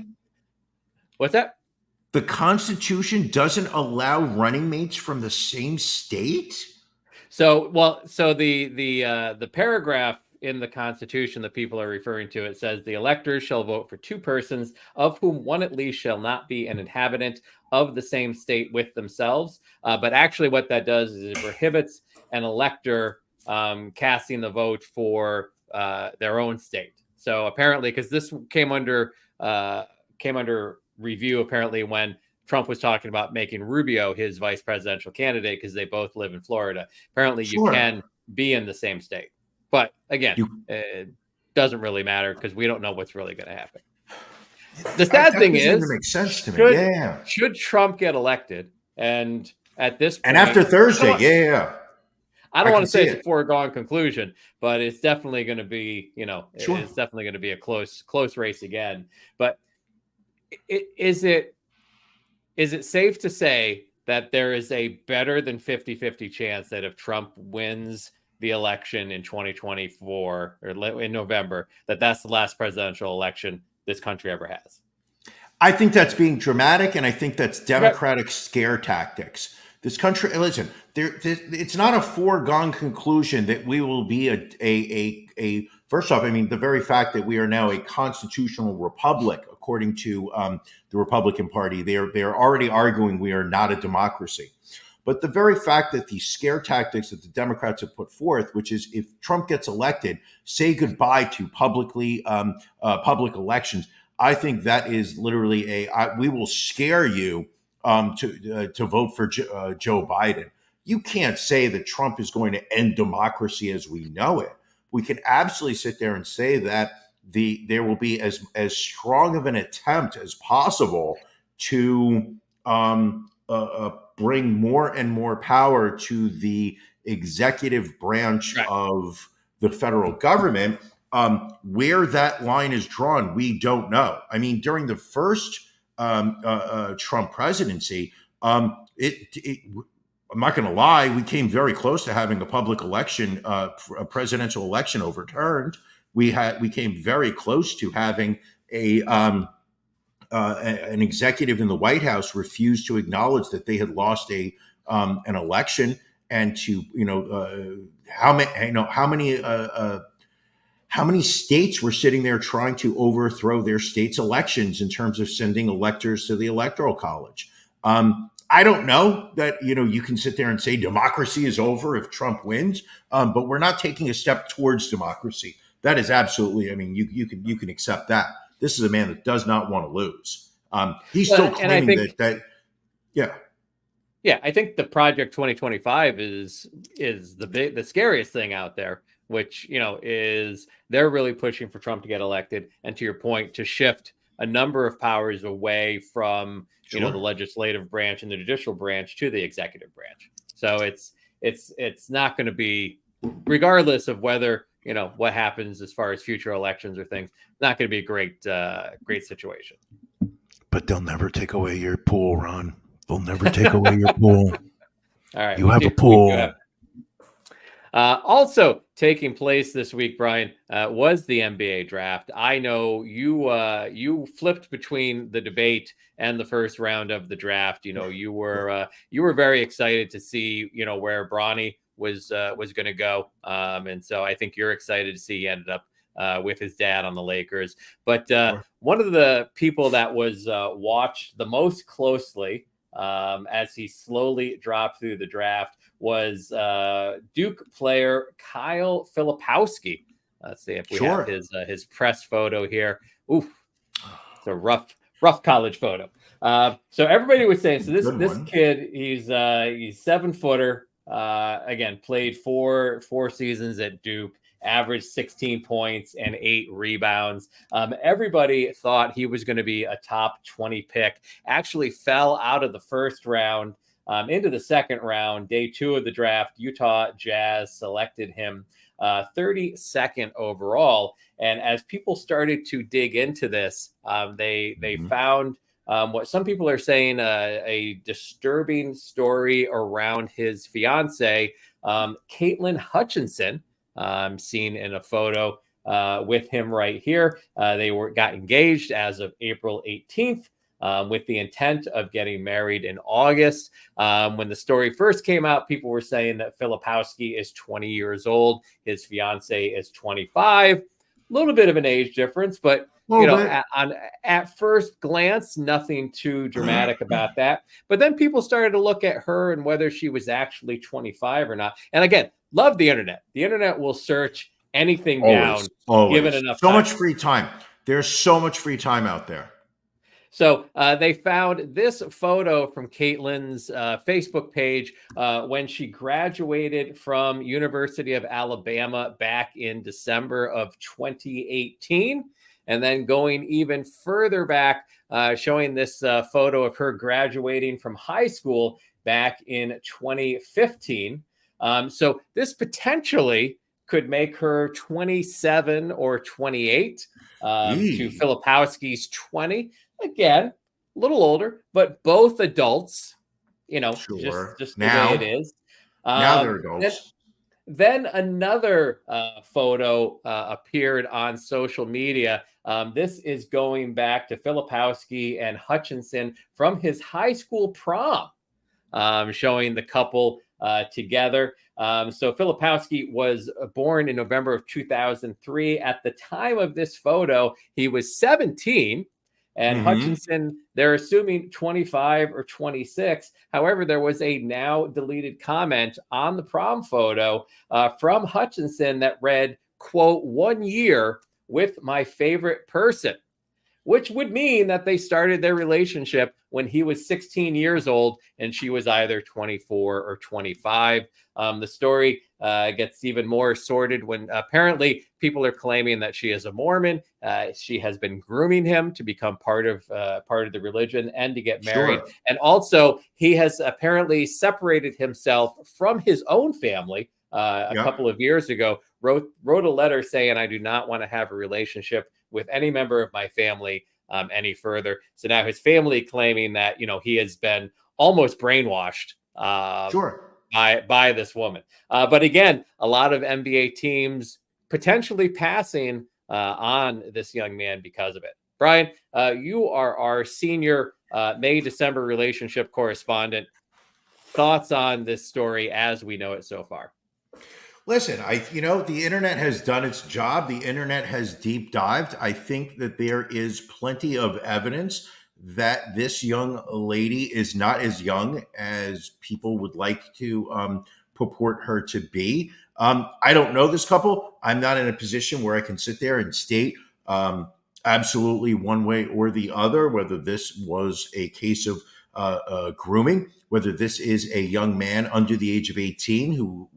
What's that? The Constitution doesn't allow running mates from the same state? So the paragraph in the Constitution that people are referring to, it says the electors shall vote for two persons, of whom one at least shall not be an inhabitant of the same state with themselves. But actually what that does is it prohibits an elector casting the vote for their own state. So apparently, because this came under review apparently when Trump was talking about making Rubio his vice presidential candidate because they both live in Florida. Apparently you can be in the same state. But again, it doesn't really matter because we don't know what's really going to happen. The sad thing is, it makes sense to me. Should Trump get elected, and at this point, and after Thursday, I don't want to say it's a foregone conclusion, but it's definitely going to be, it's definitely going to be a close race again. But is it safe to say that there is a better than 50-50 chance that if Trump wins the election in 2024 or in November, that's the last presidential election this country ever has? I think that's being dramatic, and I think that's Democratic scare tactics. This country, listen, it's not a foregone conclusion that we will be a first off, I mean, the very fact that we are now a constitutional republic, according to the Republican Party, they are already arguing we are not a democracy. But the very fact that the scare tactics that the Democrats have put forth, which is if Trump gets elected, say goodbye to public elections, I think that is literally we will scare you to vote for Joe Biden. You can't say that Trump is going to end democracy as we know it. We can absolutely sit there and say that there will be as strong of an attempt as possible to bring more and more power to the executive branch of the federal government. Where that line is drawn, we don't know. I mean, during the first Trump presidency, I'm not going to lie, we came very close to having a public election, a presidential election overturned. We came very close to having an executive in the White House refuse to acknowledge that they had lost an election, and to how many states were sitting there trying to overthrow their states' elections in terms of sending electors to the Electoral College. I don't know that you can sit there and say democracy is over if Trump wins, but we're not taking a step towards democracy. That is absolutely. I mean, you can accept that. This is a man that does not want to lose. He's still claiming that. Yeah, I think the Project 2025 is the scariest thing out there, which is they're really pushing for Trump to get elected, and to your point, to shift a number of powers away from the legislative branch and the judicial branch to the executive branch. So it's not going to be, regardless of whether what happens as far as future elections or things, not going to be a great situation. But they'll never take away your pool, Ron. They'll never take away your pool. All right, you have a pool. Also taking place this week, Brian, was the NBA draft. I know you flipped between the debate and the first round of the draft. You were very excited to see where Bronny was going to go, and so I think you're excited to see he ended up with his dad on the Lakers. But one of the people that was watched the most closely as he slowly dropped through the draft was Duke player Kyle Filipowski. Let's see if we have his press photo here. Oof, it's a rough college photo. So everybody was saying, so this kid, he's 7-footer. Again, played four seasons at Duke, averaged 16 points and 8 rebounds. Everybody thought he was going to be a top 20 pick. Actually fell out of the first round into the second round. Day 2 of the draft, Utah Jazz selected him 32nd overall. And as people started to dig into this, they found what some people are saying a disturbing story around his fiance, Caitlin Hutchinson, seen in a photo with him right here. They got engaged as of April 18th. With the intent of getting married in August. When the story first came out, people were saying that Filipowski is 20 years old. His fiance is 25. A little bit of an age difference, but at first glance, nothing too dramatic about that. But then people started to look at her and whether she was actually 25 or not. And again, love the internet. The internet will search anything down, given enough time. So much free time. There's so much free time out there. So they found this photo from Caitlin's Facebook page when she graduated from University of Alabama back in December of 2018. And then going even further back, showing this photo of her graduating from high school back in 2015. So this potentially could make her 27 or 28 to Filipowski's 20. Again, a little older, but both adults, just the way it is. Now they're adults. Then another photo appeared on social media. This is going back to Filipowski and Hutchinson from his high school prom, showing the couple together. So Filipowski was born in November of 2003. At the time of this photo, he was 17. And Hutchinson, they're assuming 25 or 26. However, there was a now deleted comment on the prom photo from Hutchinson that read, quote, 1 year with my favorite person, which would mean that they started their relationship when he was 16 years old and she was either 24 or 25. The story gets even more sordid when apparently people are claiming that she is a Mormon. She has been grooming him to become part of the religion and to get married. Sure. And also he has apparently separated himself from his own family a couple of years ago, wrote a letter saying, I do not want to have a relationship with any member of my family any further. So now his family claiming that, he has been almost brainwashed by this woman. But again, a lot of NBA teams potentially passing on this young man because of it. Brian, you are our senior May-December relationship correspondent. Thoughts on this story as we know it so far? Listen, the internet has done its job. The internet has deep dived. I think that there is plenty of evidence that this young lady is not as young as people would like to purport her to be. I don't know this couple. I'm not in a position where I can sit there and state absolutely one way or the other, whether this was a case of grooming, whether this is a young man under the age of 18 who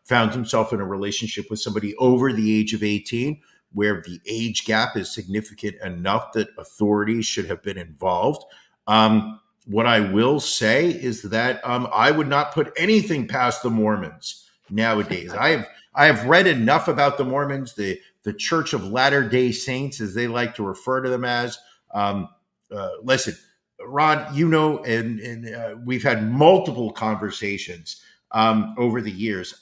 found himself in a relationship with somebody over the age of 18, where the age gap is significant enough that authorities should have been involved. What I will say is that I would not put anything past the Mormons nowadays. I have read enough about the Mormons, the Church of Latter-day Saints, as they like to refer to them as. Listen, Ron, and we've had multiple conversations over the years.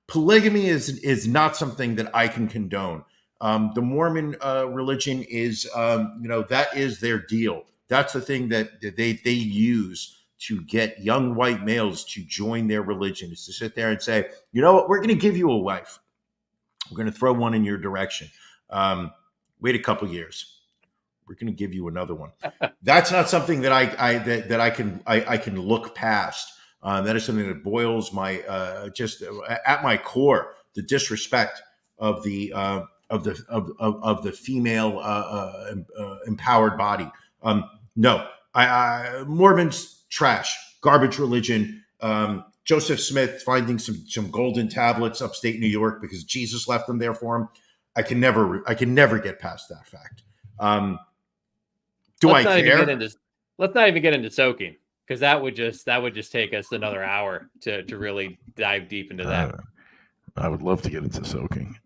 polygamy is not something that I can condone. The Mormon religion is, that is their deal. That's the thing that they use to get young white males to join their religion, is to sit there and say, you know what, we're going to give you a wife. We're going to throw one in your direction. Wait a couple years. We're going to give you another one. That's not something that I can look past. That is something that boils my just at my core, the disrespect of the female empowered body. No, Mormons trash, garbage religion. Joseph Smith finding some golden tablets upstate New York because Jesus left them there for him. I can never get past that fact. Do I care? Let's not even get into soaking, because that would just take us another hour to really dive deep into that. I would love to get into soaking.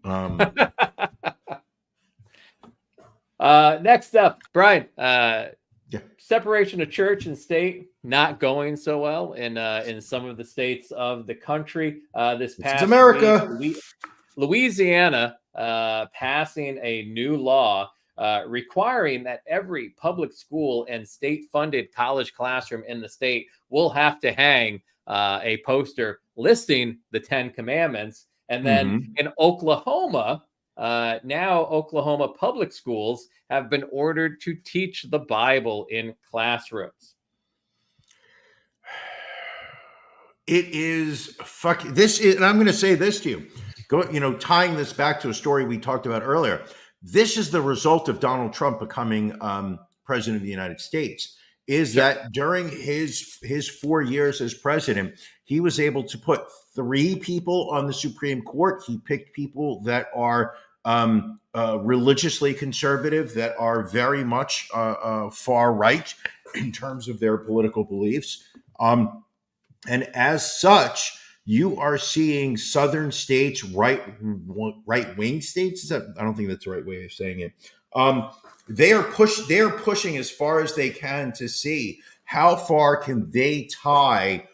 Next up, Brian. Separation of church and state not going so well in some of the states of the country. This past America, week, Louisiana passing a new law requiring that every public school and state-funded college classroom in the state will have to hang a poster listing the 10 Commandments. And then in Oklahoma, now Oklahoma public schools have been ordered to teach the Bible in classrooms. It is this is, and I'm going to say this to you. Tying this back to a story we talked about earlier. This is the result of Donald Trump becoming president of the United States. Is that during his 4 years as president, he was able to put 3 people on the Supreme Court. He picked people that are religiously conservative, that are very much far right in terms of their political beliefs. And as such, you are seeing southern states, right-wing states. I don't think that's the right way of saying it. They are pushing as far as they can to see how far can they tie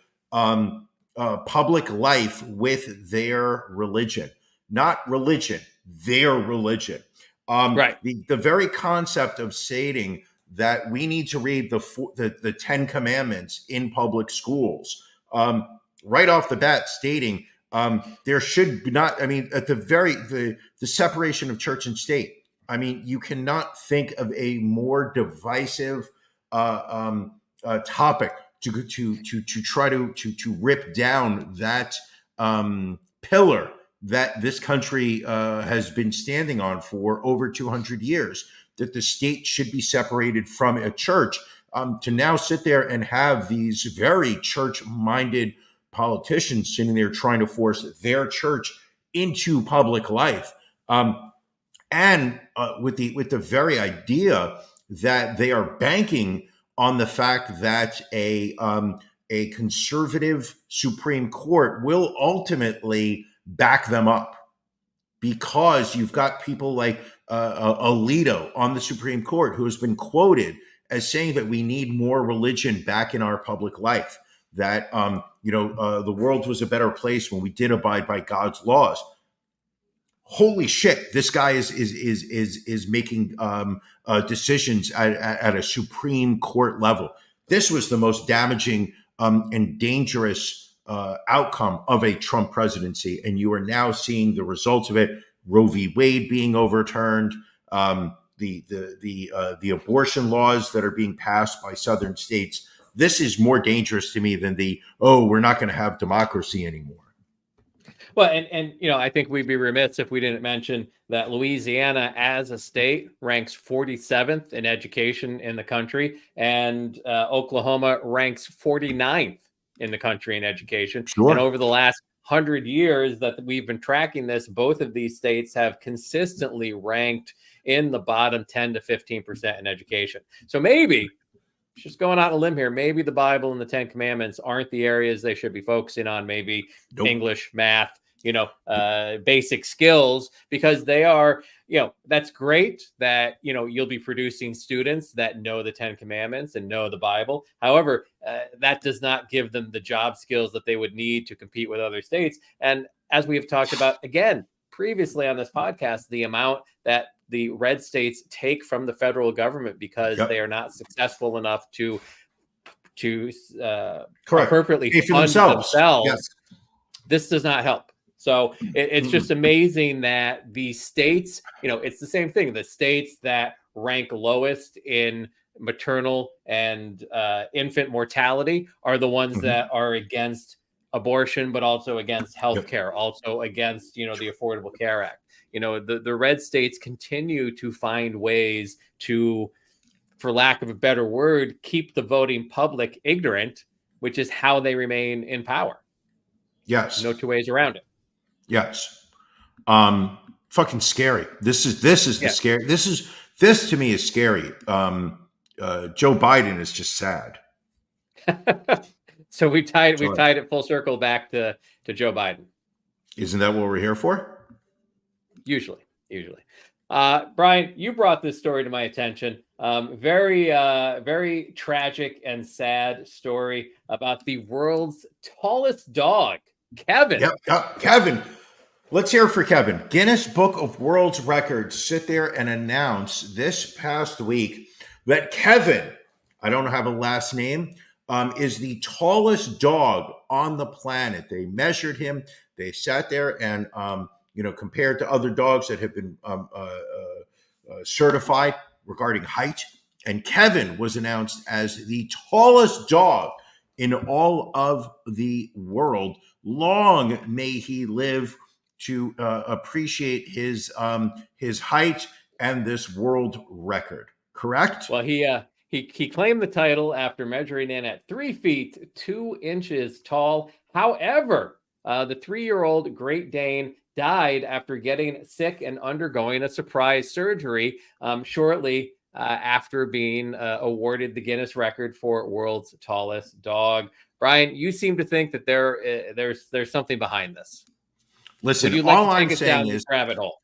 public life with their religion, not religion, their religion. Right. The very concept of stating that we need to read the 10 Commandments in public schools, right off the bat, stating there should not. I mean, at the separation of church and state. I mean, you cannot think of a more divisive topic to try to rip down that pillar that this country has been standing on for over 200 years, that the state should be separated from a church. To now sit there and have these very church-minded politicians sitting there trying to force their church into public life, and with the very idea that they are banking on the fact that a conservative Supreme Court will ultimately back them up, because you've got people like Alito on the Supreme Court, who has been quoted as saying that we need more religion back in our public life, that the world was a better place when we did abide by God's laws. Holy shit! This guy is making decisions at a Supreme Court level. This was the most damaging and dangerous outcome of a Trump presidency, and you are now seeing the results of it. Roe v. Wade being overturned, the abortion laws that are being passed by southern states. This is more dangerous to me than we're not going to have democracy anymore. Well, and I think we'd be remiss if we didn't mention that Louisiana as a state ranks 47th in education in the country, and Oklahoma ranks 49th in the country in education. Sure. And over the last 100 years that we've been tracking this, both of these states have consistently ranked in the bottom 10 to 15% in education. So maybe, just going out on a limb here, maybe the Bible and the 10 Commandments aren't the areas they should be focusing on. Maybe English, math, basic skills, because they are, that's great that, you'll be producing students that know the 10 Commandments and know the Bible. However, that does not give them the job skills that they would need to compete with other states. And as we have talked about, again, previously on this podcast, the amount that the red states take from the federal government because they are not successful enough to appropriately fund themselves. Yes. This does not help. So it's just amazing that the states, it's the same thing. The states that rank lowest in maternal and infant mortality are the ones that are against abortion, but also against healthcare, also against, the Affordable Care Act. The red states continue to find ways to, for lack of a better word, keep the voting public ignorant, which is how they remain in power. Yes. No two ways around it. Yes. Fucking scary. This is the scary. This to me is scary. Joe Biden is just sad. So we've tied it full circle back to Joe Biden. Isn't that what we're here for? Usually. Brian, you brought this story to my attention. Very tragic and sad story about the world's tallest dog, Kevin. Yep. Kevin. Let's hear it for Kevin. Guinness Book of World Records sit there and announce this past week that Kevin, I don't have a last name, is the tallest dog on the planet. They measured him. They sat there and, compared to other dogs that have been certified regarding height. And Kevin was announced as the tallest dog in all of the world. Long may he live to appreciate his height and this world record. Correct? Well, he claimed the title after measuring in at 3 feet 2 inches tall. However, the 3-year-old Great Dane died after getting sick and undergoing a surprise surgery shortly after being awarded the Guinness record for world's tallest dog. Brian, you seem to think that there's something behind this. Listen, Would you like all to take I'm us saying down is, this rabbit hole?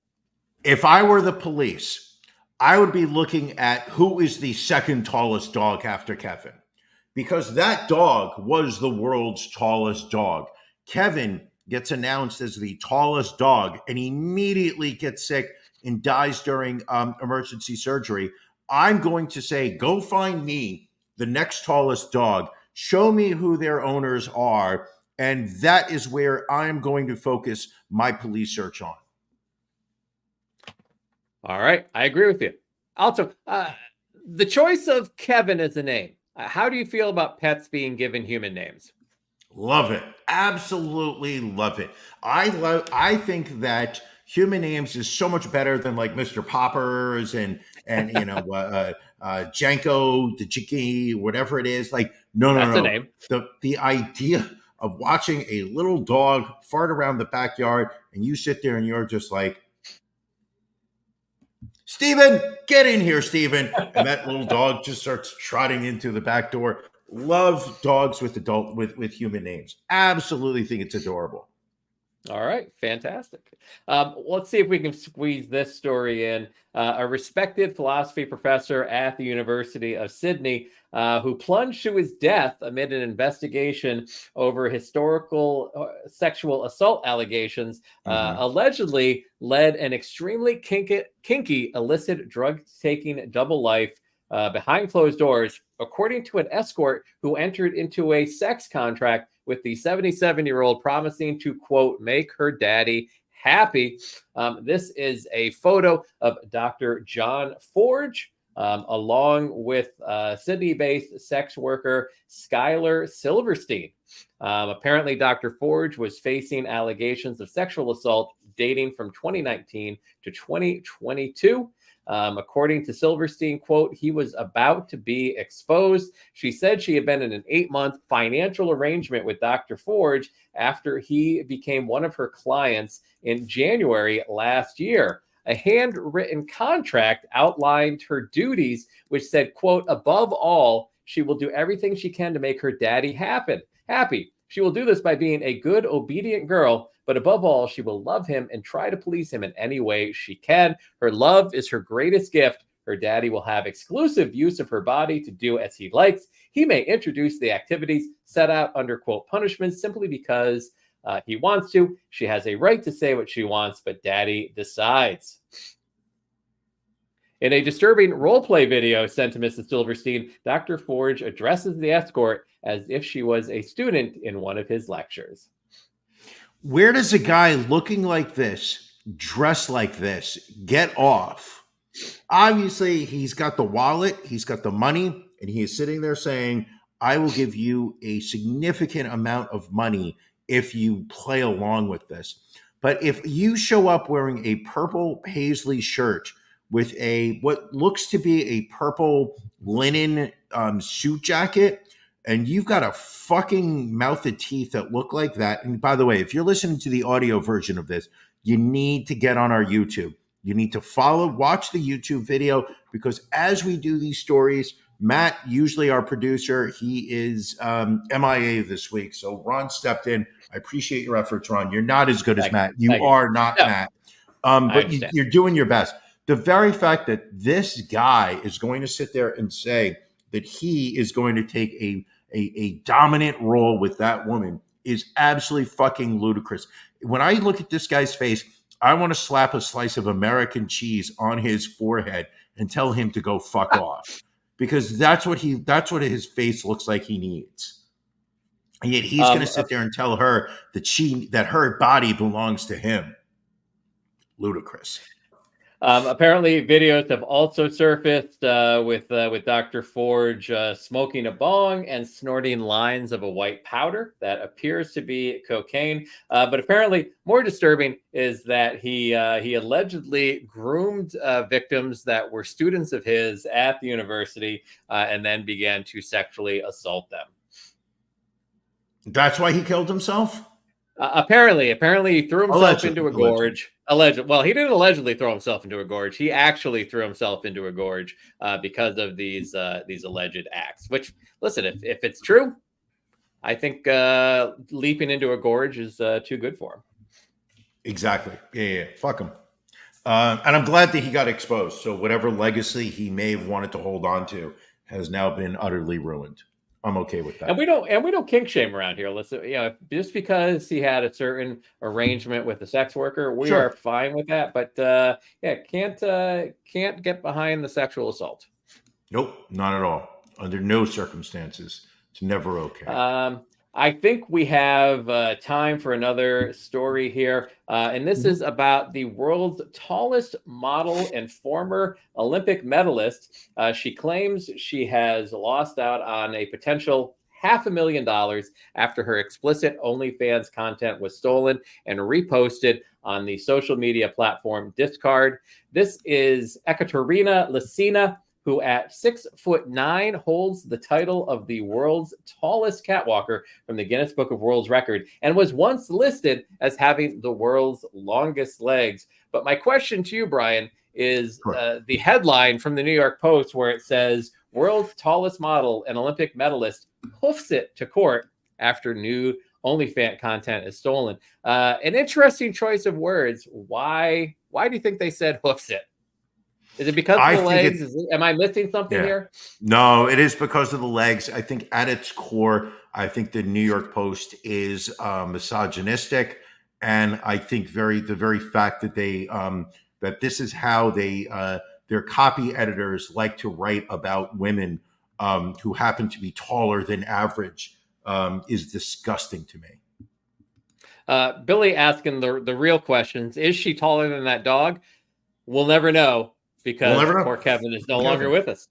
if I were the police, I would be looking at who is the second tallest dog after Kevin, because that dog was the world's tallest dog. Kevin gets announced as the tallest dog and immediately gets sick and dies during emergency surgery. I'm going to say, go find me the next tallest dog. Show me who their owners are. And that is where I'm going to focus my police search on. All right. I agree with you. Also, the choice of Kevin as a name. How do you feel about pets being given human names? Love it. Absolutely love it. I think that human names is so much better than like Mr. Poppers and Janko, the Jiki, whatever it is. Like, no. That's a name. The idea of watching a little dog fart around the backyard and you sit there and you're just like, Steven, get in here, Steven. And that little dog just starts trotting into the back door. Love dogs with human names. Absolutely think it's adorable. All right, fantastic. Let's see if we can squeeze this story in. A respected philosophy professor at the University of Sydney who plunged to his death amid an investigation over historical sexual assault allegations allegedly led an extremely kinky illicit drug-taking double life behind closed doors, according to an escort who entered into a sex contract with the 77-year-old, promising to, quote, make her daddy happy. This is a photo of Dr. John Forge, along with Sydney-based sex worker Skylar Silverstein. Apparently, Dr. Forge was facing allegations of sexual assault dating from 2019 to 2022. According to Silverstein, quote, he was about to be exposed. She said she had been in an 8-month financial arrangement with Dr. Forge after he became one of her clients in January last year. A handwritten contract outlined her duties, which said, quote, above all, she will do everything she can to make her daddy happy. She will do this by being a good, obedient girl, but above all, she will love him and try to please him in any way she can. Her love is her greatest gift. Her daddy will have exclusive use of her body to do as he likes. He may introduce the activities set out under, quote, punishments simply because he wants to. She has a right to say what she wants, but daddy decides. In a disturbing role play video sent to Mrs. Silverstein, Dr. Forge addresses the escort as if she was a student in one of his lectures. Where does a guy looking like this, dressed like this, get off? Obviously, he's got the wallet, he's got the money, and he is sitting there saying, I will give you a significant amount of money if you play along with this. But if you show up wearing a purple paisley shirt with what looks to be a purple linen suit jacket, and you've got a fucking mouth of teeth that look like that. And by the way, if you're listening to the audio version of this, you need to get on our YouTube. You need to watch the YouTube video, because as we do these stories, Matt, usually our producer, he is MIA this week. So Ron stepped in. I appreciate your efforts, Ron. You're not as good as Matt. You are not Matt. But you're doing your best. The very fact that this guy is going to sit there and say that he is going to take a dominant role with that woman is absolutely fucking ludicrous. When I look at this guy's face, I want to slap a slice of American cheese on his forehead and tell him to go fuck off, because that's what his face looks like he needs. And yet he's going to sit there and tell her that her body belongs to him. Ludicrous. Apparently, videos have also surfaced with Dr. Forge smoking a bong and snorting lines of a white powder that appears to be cocaine. But apparently, more disturbing is that he allegedly groomed victims that were students of his at the university and then began to sexually assault them. That's why he killed himself? Apparently, he threw himself into a gorge. Well, he didn't allegedly throw himself into a gorge. He actually threw himself into a gorge because of these alleged acts. Which, listen, if it's true, I think leaping into a gorge is too good for him. Exactly. Yeah. Fuck him. And I'm glad that he got exposed. So whatever legacy he may have wanted to hold on to has now been utterly ruined. I'm okay with that. And we don't kink shame around here. Listen, just because he had a certain arrangement with a sex worker, we are fine with that. But can't get behind the sexual assault. Nope, not at all. Under no circumstances. It's never okay. I think we have time for another story here. And this is about the world's tallest model and former Olympic medalist. She claims she has lost out on a potential $500,000 after her explicit OnlyFans content was stolen and reposted on the social media platform Discard. This is Ekaterina Lysina, who at 6'9" holds the title of the world's tallest catwalker from the Guinness Book of World Records and was once listed as having the world's longest legs. But my question to you, Brian, is the headline from the New York Post where it says, world's tallest model and Olympic medalist hoofs it to court after new OnlyFans content is stolen. An interesting choice of words. Why do you think they said hoofs it? Is it because of the legs? Am I missing something here? No, it is because of the legs. I think at its core, I think the New York Post is misogynistic, and I think the very fact that they that this is how they their copy editors like to write about women who happen to be taller than average is disgusting to me. Billy asking the real questions: is she taller than that dog? We'll never know. Because poor Kevin is no longer with us.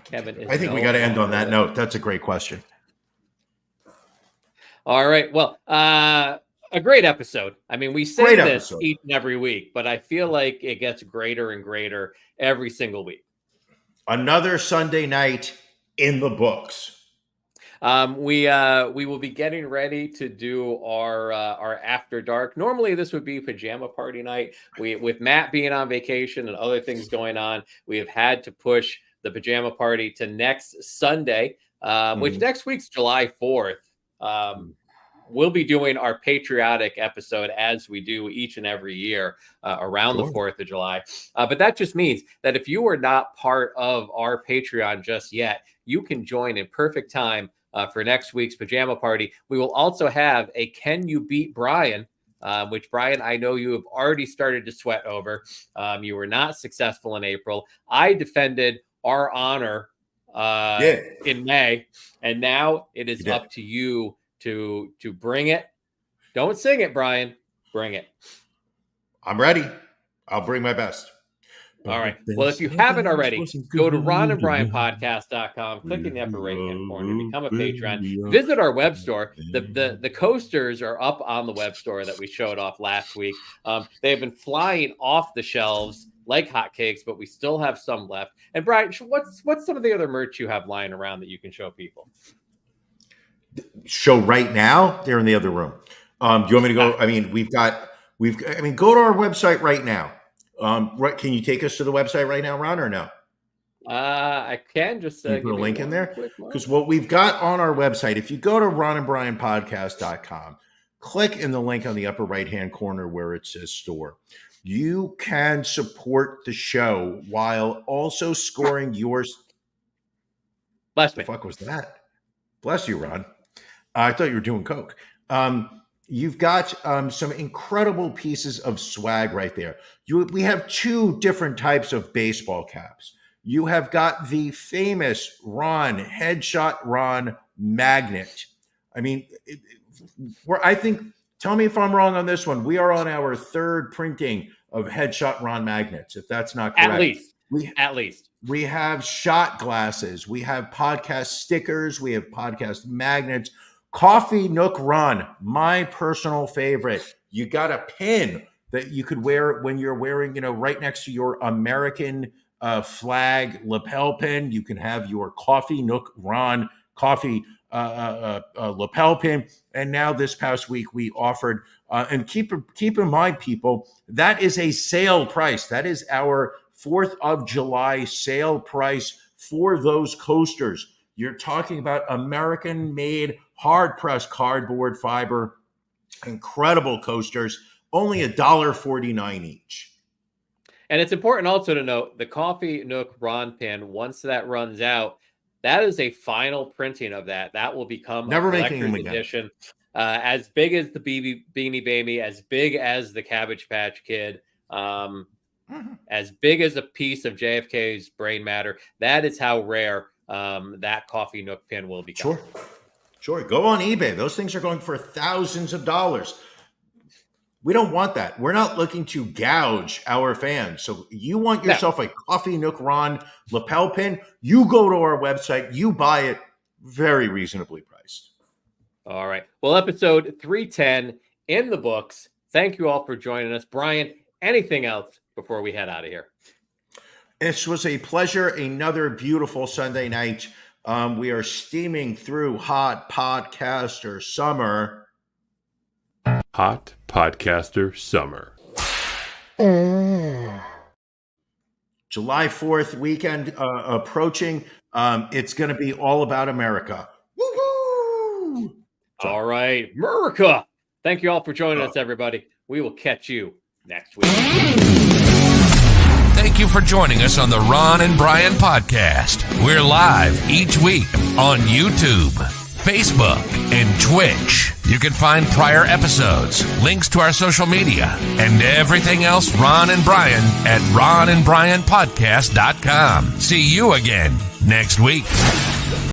Kevin is I think we got to end on that note. That's a great question. All right. Well, a great episode. I mean, we say this each and every week, but I feel like it gets greater and greater every single week. Another Sunday night in the books. We will be getting ready to do our after dark. Normally this would be pajama party night. With Matt being on vacation and other things going on, we have had to push the pajama party to next Sunday, which next week's July 4th. we'll be doing our patriotic episode as we do each and every year around the 4th of July. But that just means that if you are not part of our Patreon just yet, you can join in perfect time for next week's pajama party. We will also have a Can You Beat Brian? Which, Brian, I know you have already started to sweat over. You were not successful in April. I defended our honor in May, and now it is up to you to bring it. Don't sing it, Brian. Bring it. I'm ready. I'll bring my best. All right. Well, if you haven't already, go to ronandbrianpodcast.com, click in the upper right-hand corner to become a Patreon. Visit our web store. The coasters are up on the web store that we showed off last week. They have been flying off the shelves like hotcakes, but we still have some left. And Brian, what's some of the other merch you have lying around that you can show people? Show right now? They're in the other room. Do you want me to go? I mean, go to our website right now. Right? Can you take us to the website right now, Ron, or no? I can just put a link in there, because what we've got on our website, if you go to ronandbrianpodcast.com, click in the link on the upper right-hand corner where it says store. You can support the show while also scoring yours. Bless me. The fuck was that? Bless you, Ron. I thought you were doing coke. You've got some incredible pieces of swag right there. We have 2 different types of baseball caps. You have got the famous Ron, Headshot Ron magnet. I mean, tell me if I'm wrong on this one. We are on our 3rd printing of Headshot Ron magnets, if that's not correct. At least. We have shot glasses. We have podcast stickers. We have podcast magnets. Coffee Nook Ron, my personal favorite. You got a pin that you could wear when you're wearing, right next to your American flag lapel pin. You can have your Coffee Nook Ron coffee lapel pin. And now this past week we offered, and keep in mind, people, that is a sale price. That is our 4th of July sale price for those coasters. You're talking about American-made hard-pressed cardboard fiber, incredible coasters, only $1.49 each. And it's important also to note the Coffee Nook Ron pin, once that runs out, that is a final printing of that. That will become Never a collector's edition. As big as the Beanie Baby, as big as the Cabbage Patch Kid, as big as a piece of JFK's brain matter. That is how rare that Coffee Nook pin will become. Sure. Go on eBay. Those things are going for thousands of dollars. We don't want that. We're not looking to gouge our fans. So you want yourself a Coffee Nook Ron lapel pin, you go to our website, you buy it, very reasonably priced. All right. Well, episode 310 in the books. Thank you all for joining us. Brian, anything else before we head out of here? This was a pleasure. Another beautiful Sunday night. We are steaming through Hot Podcaster Summer. Hot Podcaster Summer. July 4th weekend approaching. It's going to be all about America. Woo-hoo! All right. America. Thank you all for joining us, everybody. We will catch you next week. Thank you for joining us on the Ron and Brian podcast. We're live each week on YouTube, Facebook, and Twitch. You can find prior episodes, links to our social media, and everything else Ron and Brian at ronandbrianpodcast.com. See you again next week.